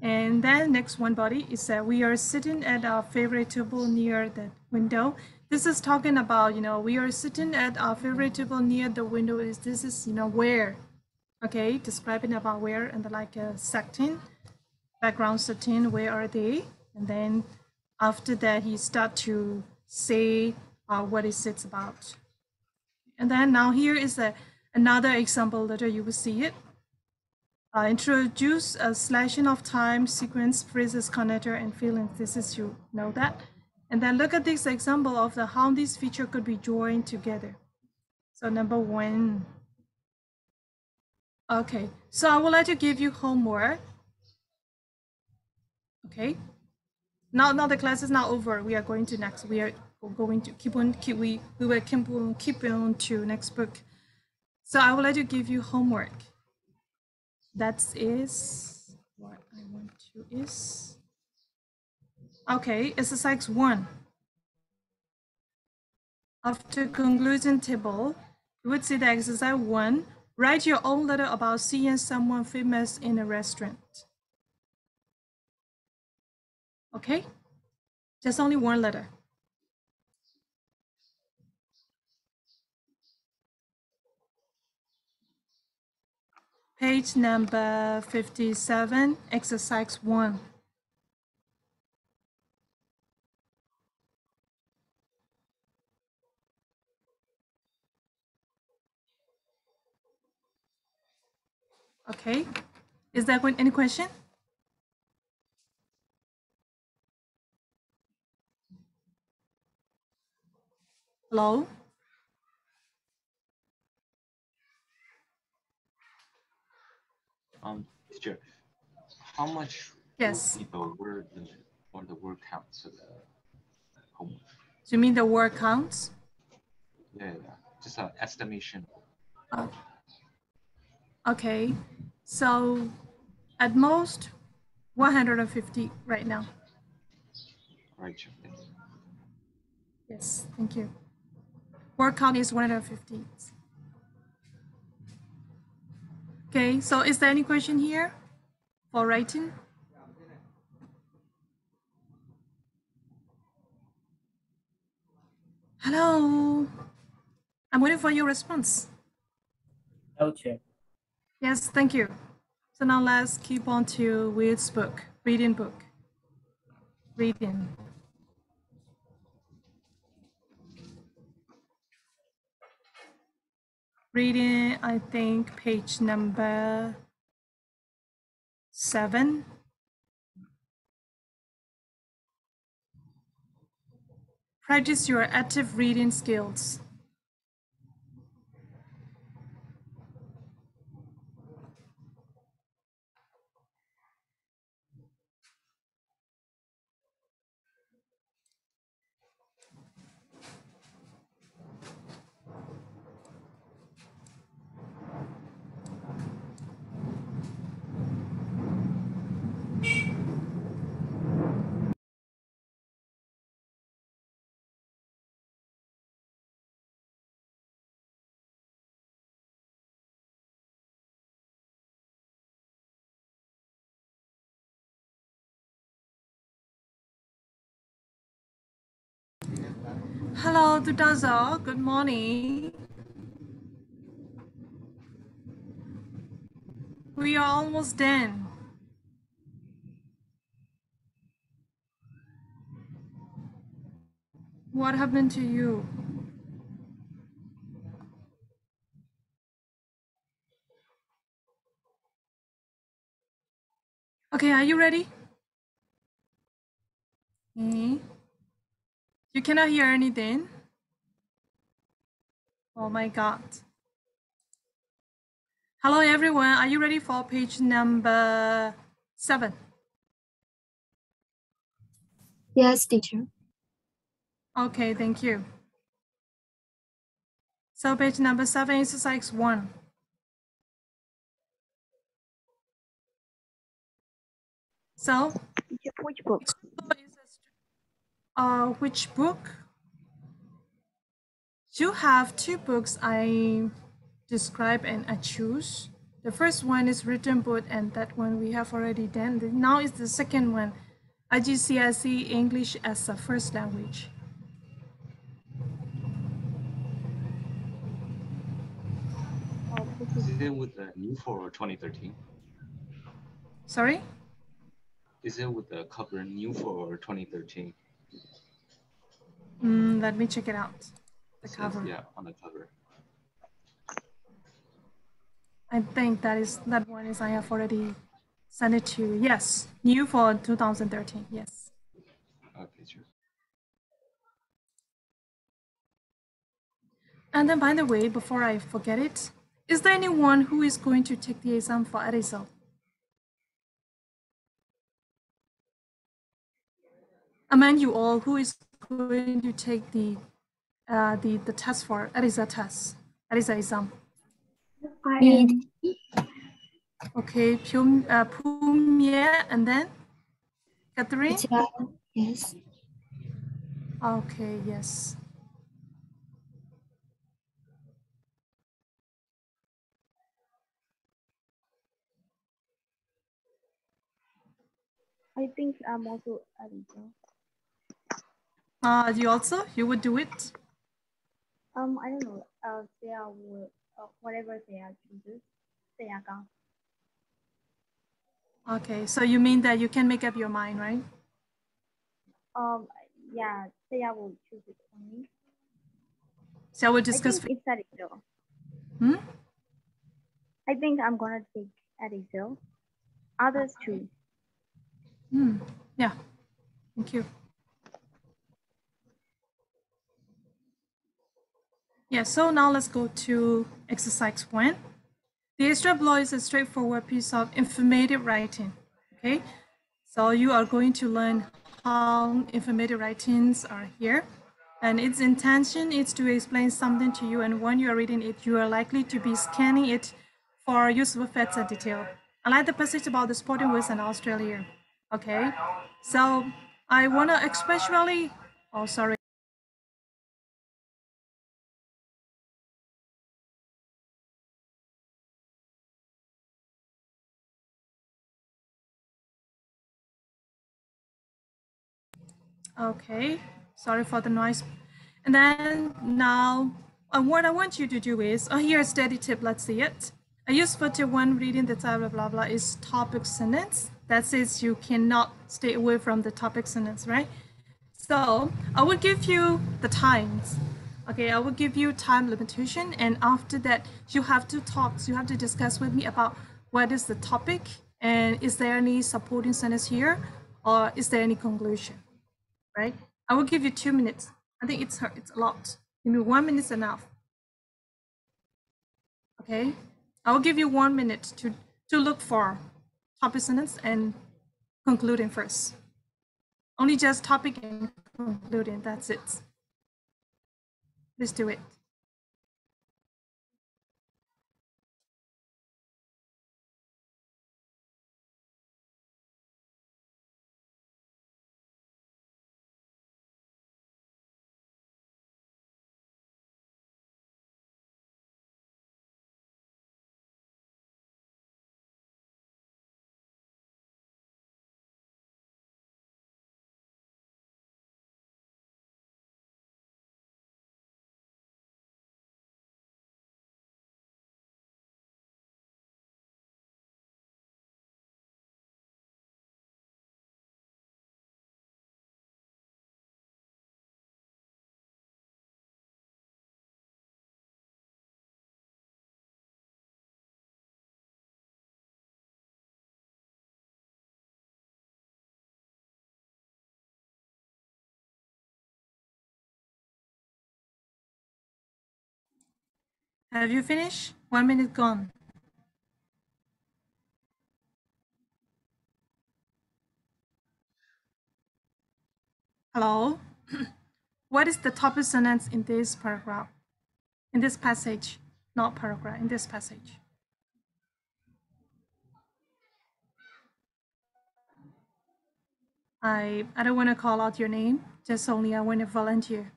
B: And then next one body is that we are sitting at our favorite table near the window. This is talking about, we are sitting at our favorite table near the window. This is, where, okay, describing about where, and like a setting, background setting, where are they? And then after that, he start to say what is it about. And then now here is another example letter. You will see it. Introduce a slashing of time, sequence, phrases, connector, and feelings. This is, you know that. And then look at this example of how these features could be joined together. So number one. Okay, so I would like to give you homework. Okay. Now the class is not over. We are going to next. We are going to we will keep on to next book. So I would like to give you homework. That is what I want to is. Okay, exercise 1. After conclusion table, you would see the exercise 1. Write your own letter about seeing someone famous in a restaurant. Okay, just only one letter. Page number 57, exercise 1. Okay, is there any question? Hello?
C: Teacher, how much
B: Yes.
C: would be the word limit or the word count for the homework?
B: Do you mean the word counts?
C: Yeah, just an estimation.
B: Okay, so at most 150 right now.
C: All right, sure.
B: Yes, thank you. Word count is 150. Okay, so is there any question here for writing? Hello, I'm waiting for your response.
L: Okay.
B: Yes, thank you. So now let's keep on to Will's book, reading book. Reading. Reading, I think page number 7. Practice your active reading skills. Hello, Tudazo. Good morning. We are almost done. What happened to you? Okay, are you ready? You cannot hear anything. Oh my God. Hello everyone, are you ready for page number 7?
I: Yes, teacher.
B: Okay, thank you. So page number 7, exercise 1. So,
K: which book?
B: Which book? You have 2 books I describe and I choose. The first one is written book, and that one we have already done. Now is the second one, iGCSE English as a first language.
C: Is it with the new for 2013?
B: Sorry?
C: Is it with the cover new for 2013?
B: Let me check it out. The
C: It
B: cover.
C: says, yeah, on the cover.
B: I think that one is I have already sent it to you. Yes, new for 2013. Yes.
C: Okay, sure.
B: And then, by the way, before I forget it, is there anyone who is going to take the exam for ESL? Among you all, who is going to take the test for ESL test, ESL exam?
I: Me.
B: Okay, Pumie, and then Catherine?
I: Yes.
B: Okay, yes.
K: I think I'm also eligible.
B: You also? You would do it?
K: I don't know. Thea will whatever Thea chooses. Thea can.
B: Okay, so you mean that you can make up your mind, right?
K: Yeah, Thea will choose it for me.
B: So I will discuss.
K: I think it's Edexil.
B: Hmm?
K: I think I'm gonna take Edexil. Others too.
B: Yeah, thank you. Yeah, so now let's go to exercise 1. The extra block is a straightforward piece of informative writing, okay? So you are going to learn how informative writings are here. And its intention is to explain something to you, and when you are reading it, you are likely to be scanning it for useful facts and detail. Unlike the passage about the sporting West and Australia, okay? So I wanna especially, oh sorry. Okay, sorry for the noise. And then now, what I want you to do is, here's a study tip, let's see it. A useful tip when reading the blah, blah, blah, is topic sentence. That says you cannot stay away from the topic sentence, right? So I will give you the times. Okay, I will give you time limitation, and after that, you have to talk, so you have to discuss with me about what is the topic, and is there any supporting sentence here, or is there any conclusion? Right? I will give you 2 minutes. I think it's a lot. Give me 1 minute enough. Okay? I will give you 1 minute to look for topic sentence and concluding first. Only just topic and concluding, that's it. Please do it. Have you finished? 1 minute gone. Hello? What is the topic sentence in this paragraph? In this passage? Not paragraph, in this passage. I don't want to call out your name, just only I want to volunteer.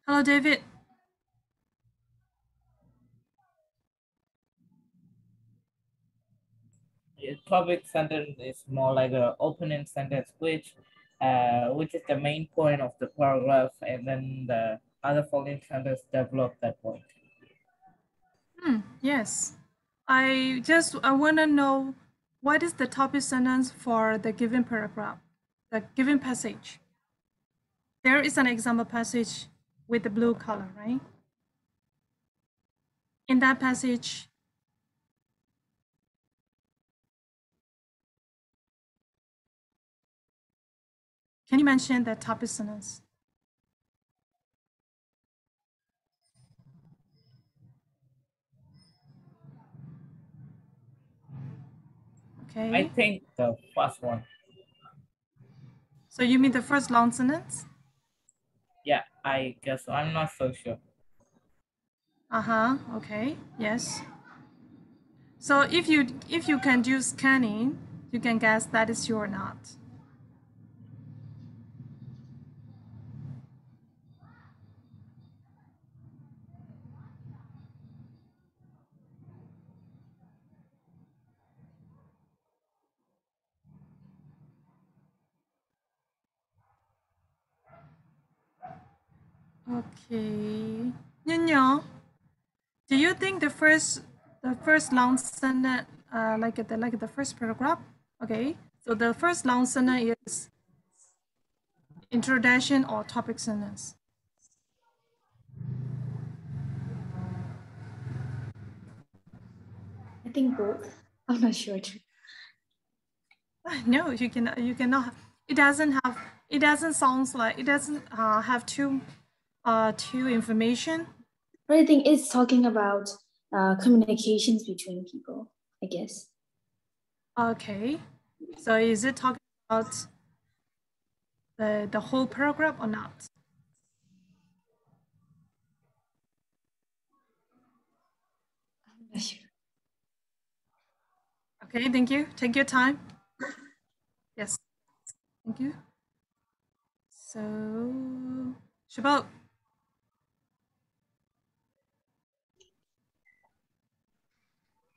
B: Hello, David.
L: The topic sentence is more like an opening sentence, which is the main point of the paragraph, and then the other following sentence develop that point.
B: Yes. I want to know what is the topic sentence for the given paragraph, the given passage. There is an example passage with the blue color, right? In that passage, can you mention the topic sentence? Okay.
L: I think the first one.
B: So you mean the first long sentence?
L: Yeah, I guess so. I'm not so sure.
B: Okay, yes. So if you can do scanning, you can guess that is you or not. Okay. Nyo, do you think the first long sentence, like the first paragraph? Okay. So the first long sentence is introduction or topic sentence.
G: I think both. I'm not sure.
B: No, you cannot. It doesn't sound like it doesn't have two information.
G: But I think it's talking about communications between people, I guess.
B: Okay. So is it talking about the whole paragraph or not?
G: I'm not sure.
B: Okay, thank you. Take your time. Yes. Thank you. So, Shabot.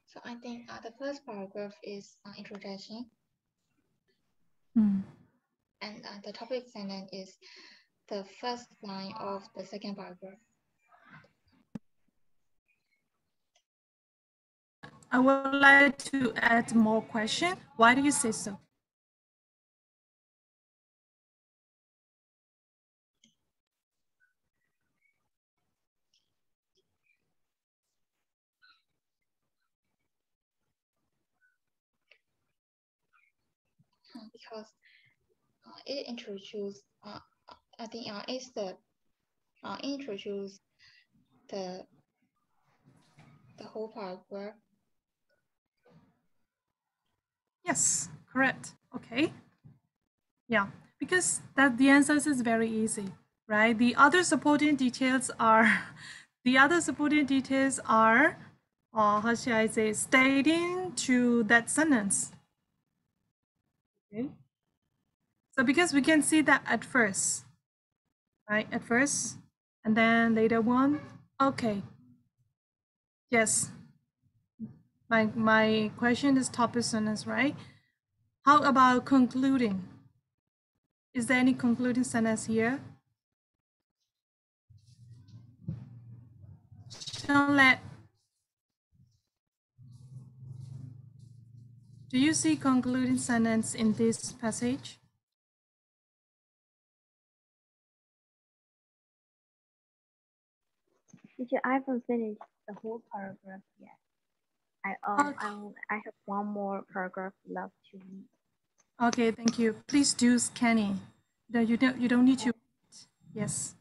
H: So I think the first paragraph is introduction.
B: Mm.
H: And the topic sentence is the first line of the second paragraph.
B: I would like to add more question. Why do you say so?
H: Because it introduces, I think it's the introduce the whole paragraph.
B: Yes, correct. Okay. Yeah, because the answer is very easy, right? The other supporting details are, how should I say, stating to that sentence. Okay. So because we can see that at first, right? At first, and then later one. Okay. Yes. My question is topic sentence, right? How about concluding? Is there any concluding sentence here? Chanlet, do you see concluding sentence in this passage?
K: Teacher, I haven't finished the whole paragraph yet. I have one more paragraph left to read.
B: Okay, thank you. Please do scanning. You don't need to. Yes,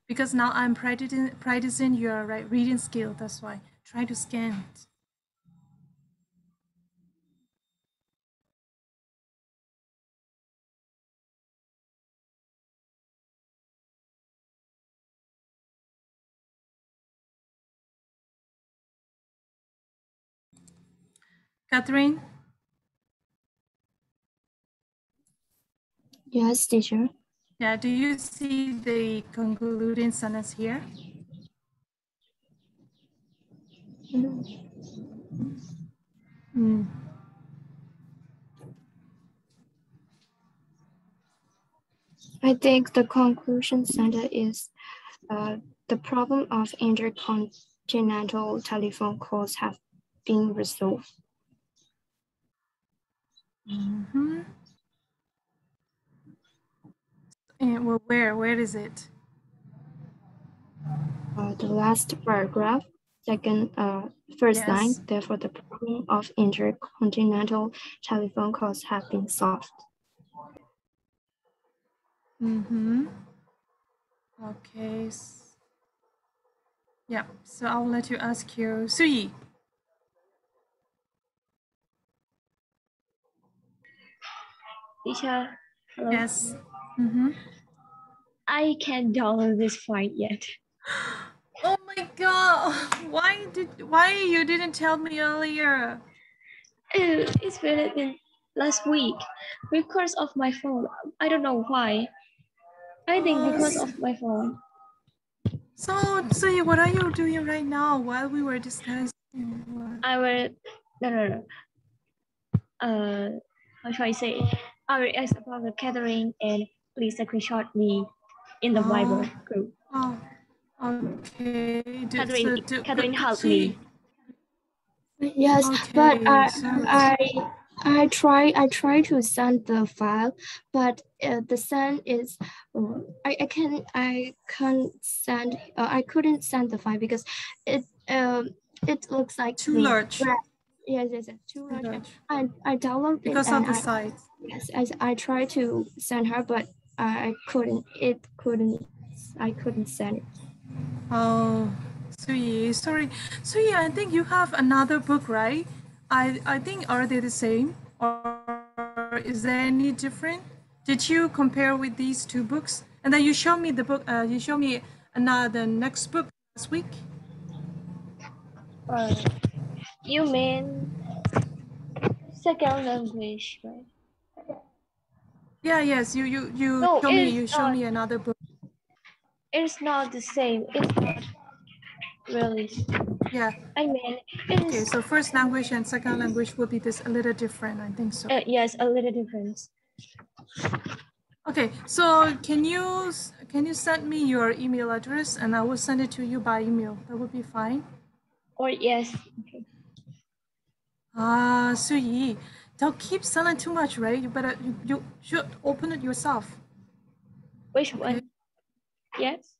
B: because now I'm practicing your reading skill. That's why try to scan it. Catherine?
I: Yes, teacher.
B: Yeah, do you see the concluding sentence here? Mm.
I: I think the conclusion sentence is the problem of intercontinental telephone calls have been resolved.
B: Mm-hmm. And well, where is it?
I: The last paragraph, first
B: Yes.
I: line. Therefore, the problem of intercontinental telephone calls have been solved.
B: Mm-hmm. Okay. Yeah. So I'll let you ask you, Suyi.
A: Teacher, hello.
B: Yes. Mm-hmm.
A: I can't download this file yet.
B: Oh my god! Why you didn't tell me earlier?
A: It's been last week because of my phone. I don't know why. I think because of my phone.
B: So what are you doing right now while we were discussing?
A: I will no. How should I say? I will ask about the Catherine and please screenshot me in the Viber group.
B: Oh, okay.
A: Catherine help me.
I: Yes,
B: okay,
I: but I try to send the file, but the send is I couldn't send the file because it looks like
B: too large.
I: Yes, too large. I downloaded
B: because
I: it
B: of the
I: and
B: size.
I: Yes, as I tried to send her, but I couldn't. I couldn't send it.
B: Oh, sorry. Sui, I think you have another book, right? I think are they the same or is there any different? Did you compare with these two books? And then you show me the book. You show me the next book this week.
A: You mean second language, right?
B: Yeah. Yes. You
A: No,
B: show me another book.
A: It's not the same. It's not really.
B: Yeah.
A: I mean,
B: okay. So first language and second language will be this a little different. I think so.
A: Yes, a little different.
B: Okay. So can you send me your email address and I will send it to you by email. That would be fine.
A: Or yes. Okay.
B: Suyi, don't keep selling too much, right? You should open it yourself.
A: Which one? Yes.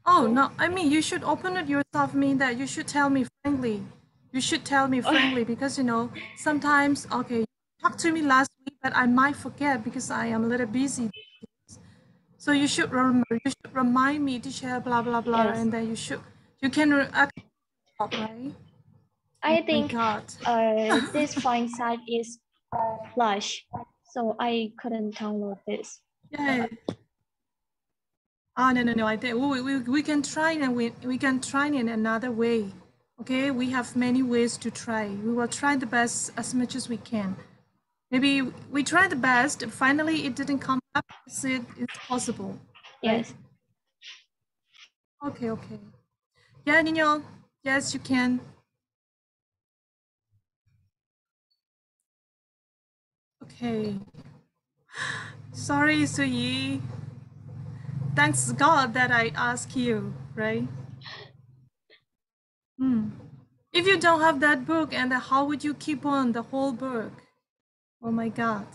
B: Oh no, I mean you should open it yourself. Mean that you should tell me frankly. You should tell me frankly because sometimes you talked to me last week, but I might forget because I am a little busy. So you should remember. You should remind me to share blah blah blah,
A: Yes.
B: and then you can right?
A: I think this fine site is Flash, so I couldn't download this.
B: Yeah. No. I think we can try and we can try in another way. Okay, we have many ways to try. We will try the best as much as we can. Maybe we try the best. Finally, it didn't come up. It's possible. Right?
A: Yes.
B: Okay. Yeah, Nino. Yes, you can. Okay. Sorry, Suyi. Thanks God that I asked you, right? If you don't have that book, and how would you keep on the whole book? Oh my God.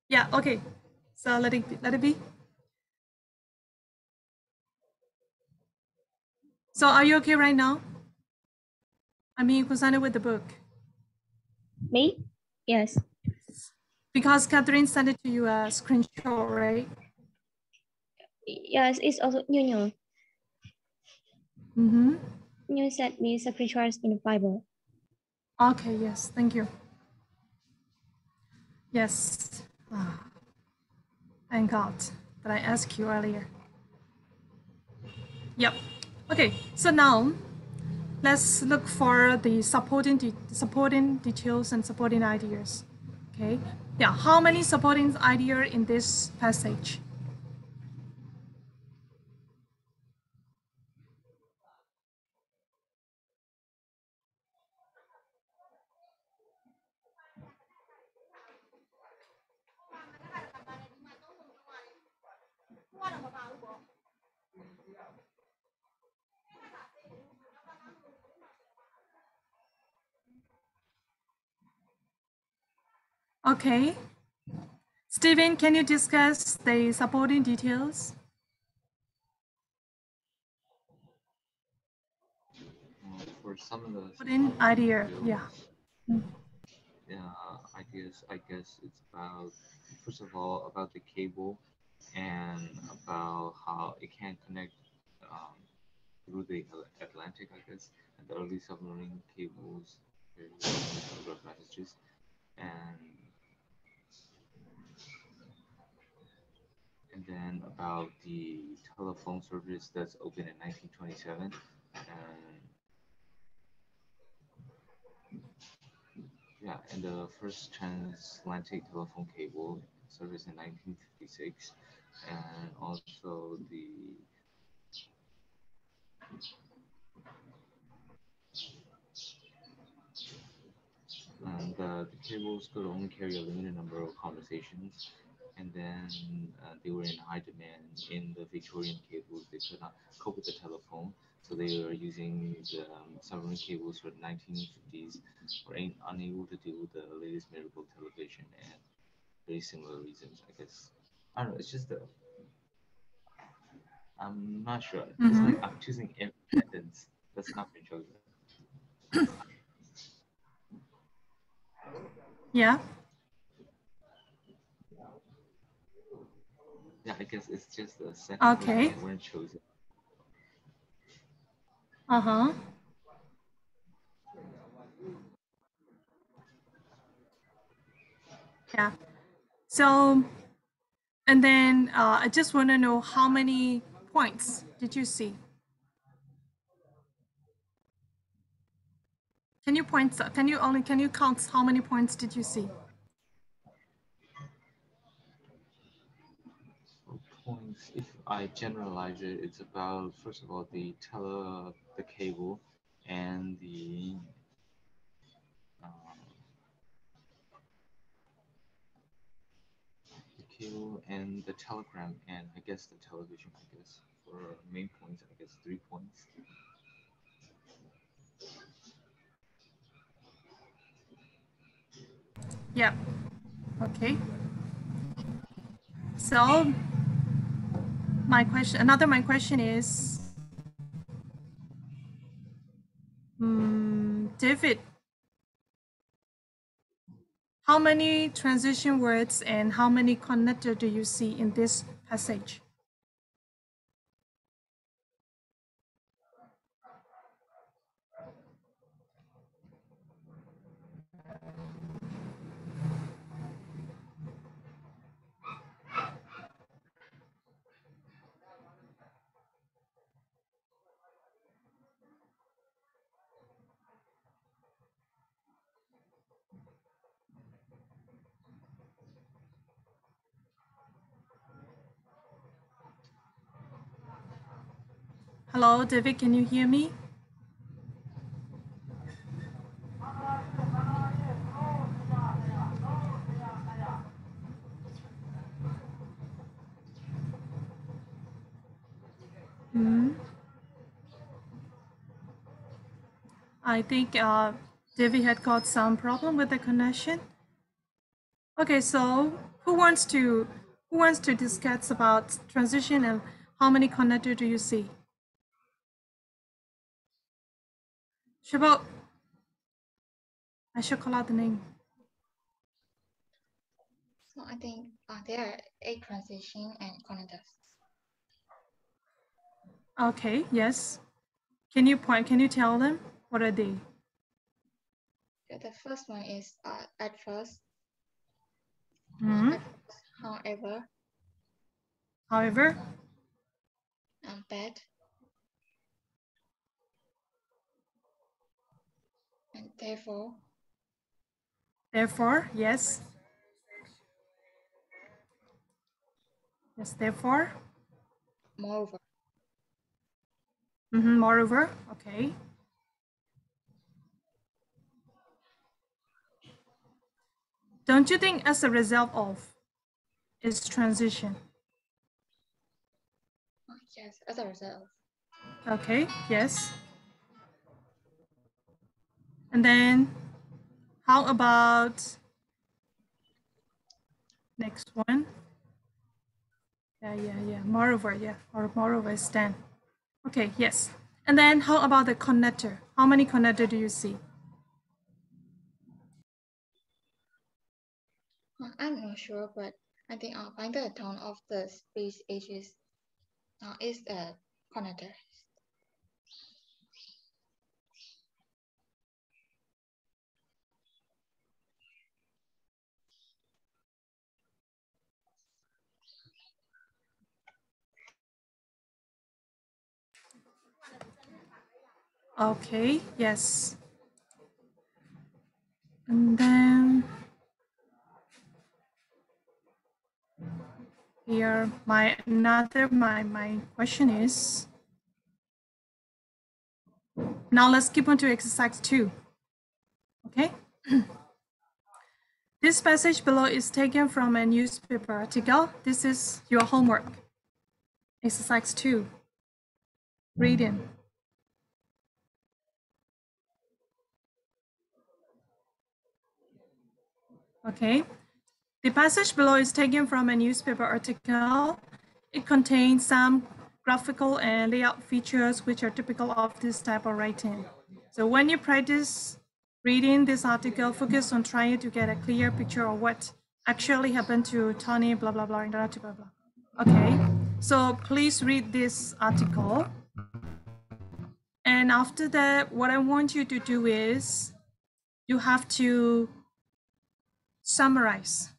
B: Yeah, okay. So let it be. So are you okay right now? I mean, you presented with the book.
M: Me? Yes.
B: Because Catherine sent it to you a screenshot, right?
M: Yes, it's also New.
B: Mm-hmm.
M: You sent me screenshots in the Bible.
B: Okay, yes, thank you. Yes. Thank God that I asked you earlier. Yep. Okay, so now let's look for the supporting details and supporting ideas. Okay. Yeah, how many supporting ideas in this passage? Okay. Stephen, can you discuss the supporting details?
C: For some of the
B: supporting idea, yeah.
C: Ideas, I guess it's about, first of all, about the cable and about how it can connect through the Atlantic, I guess, and the early submarine cables, telegraph messages, and then about the telephone service that's opened in 1927, and the first transatlantic telephone cable service in 1956, and also the cables could only carry a limited number of conversations, and then they were in high demand in the Victorian cables. They could not cope with the telephone, so they were using the submarine cables for the 1950s, were unable to deal with the latest miracle television, and very similar reasons, I guess. I don't know, it's just I'm not sure. It's like I'm choosing every sentence that's not been chosen.
B: Yeah.
C: Yeah, I guess it's just the sentences
B: Okay.
C: that weren't chosen.
B: Uh-huh. Yeah. So, and then I just want to know how many points did you see? Can you count how many points did you see?
C: Points, if I generalize it, it's about, first of all, the cable and the cable and the telegram, and I guess the television, I guess, for main points, I guess 3 points.
B: Yeah. Okay. So my question is, David, how many transition words and how many connector do you see in this passage? Hello, David, can you hear me? I think David had got some problem with the connection. Okay, so who wants to discuss about transition and how many connector do you see? Chabot. I should call out the name.
H: So I think there are 8 transition and connectors.
B: Okay, yes. Can you tell them? What are they?
H: The first one is at first,
B: Mm-hmm.
H: however, but, and therefore.
B: Therefore, yes. Yes, therefore.
H: Moreover.
B: Mm-hmm, moreover, okay. Don't you think as a result of is transition?
H: Yes, as a result.
B: Okay, yes. And then how about next one? Yeah. Moreover, yeah. Or moreover is 10. Okay, yes. And then how about the connector? How many connector do you see?
H: I'm not sure, but I think find the tone of the space ages is a connector.
B: Okay, yes. And then here my question is, now let's keep on to exercise 2. Okay. This passage below is taken from a newspaper article. This is your homework. Exercise 2. Reading. Okay. The passage below is taken from a newspaper article. It contains some graphical and layout features which are typical of this type of writing. So when you practice reading this article, focus on trying to get a clear picture of what actually happened to Tony, blah, blah, blah, blah, blah, blah. Okay, so please read this article. And after that, what I want you to do is you have to summarize.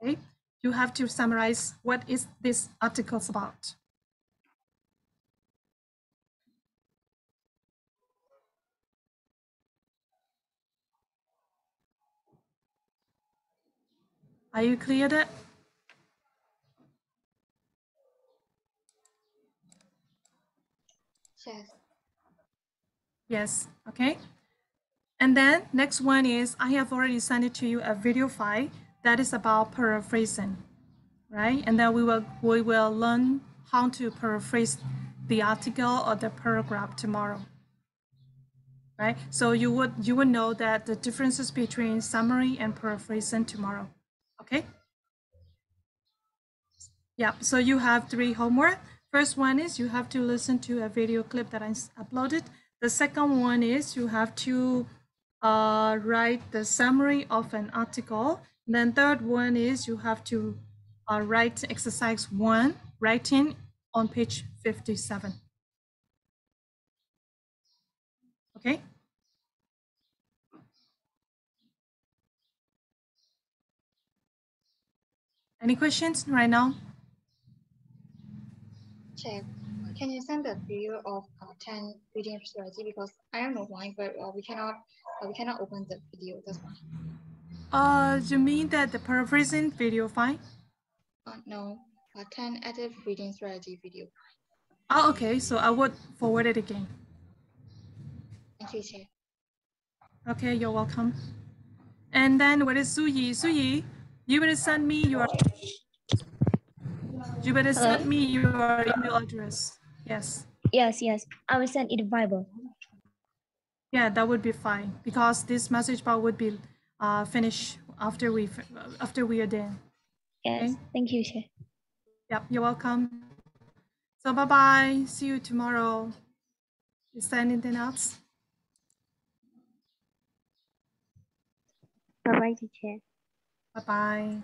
B: Okay? You have to summarize what is this article about. Are you clear that?
H: Yes.
B: Yes, okay. And then next one is, I have already sent it to you a video file that is about paraphrasing, right? And then we will learn how to paraphrase the article or the paragraph tomorrow, right? So you would know that the differences between summary and paraphrasing tomorrow, okay? Yeah, so you have 3 homework. First one is you have to listen to a video clip that I uploaded. The second one is you have to write the summary of an article. And then third one is you have to write exercise 1, writing on page 57. Okay? Any questions right now?
H: Check. Can you send the video of 10 reading strategy, because I don't know why, but we cannot open the video. That's why.
B: You mean that the paraphrasing video file?
H: No, 10 active reading strategy video.
B: Oh, okay. So I would forward it again.
H: Thank you, Chair.
B: Okay, you're welcome. And then where is Suyi? Suyi, you better send me your email address. Yes.
M: Yes. I will send it Bible.
B: Yeah, that would be fine because this message bar would be finished after we are done.
M: Yes. Okay? Thank you, Chair.
B: Yep, you're welcome. So bye-bye. See you tomorrow. Is there anything else?
K: Bye bye, teacher.
B: Bye bye.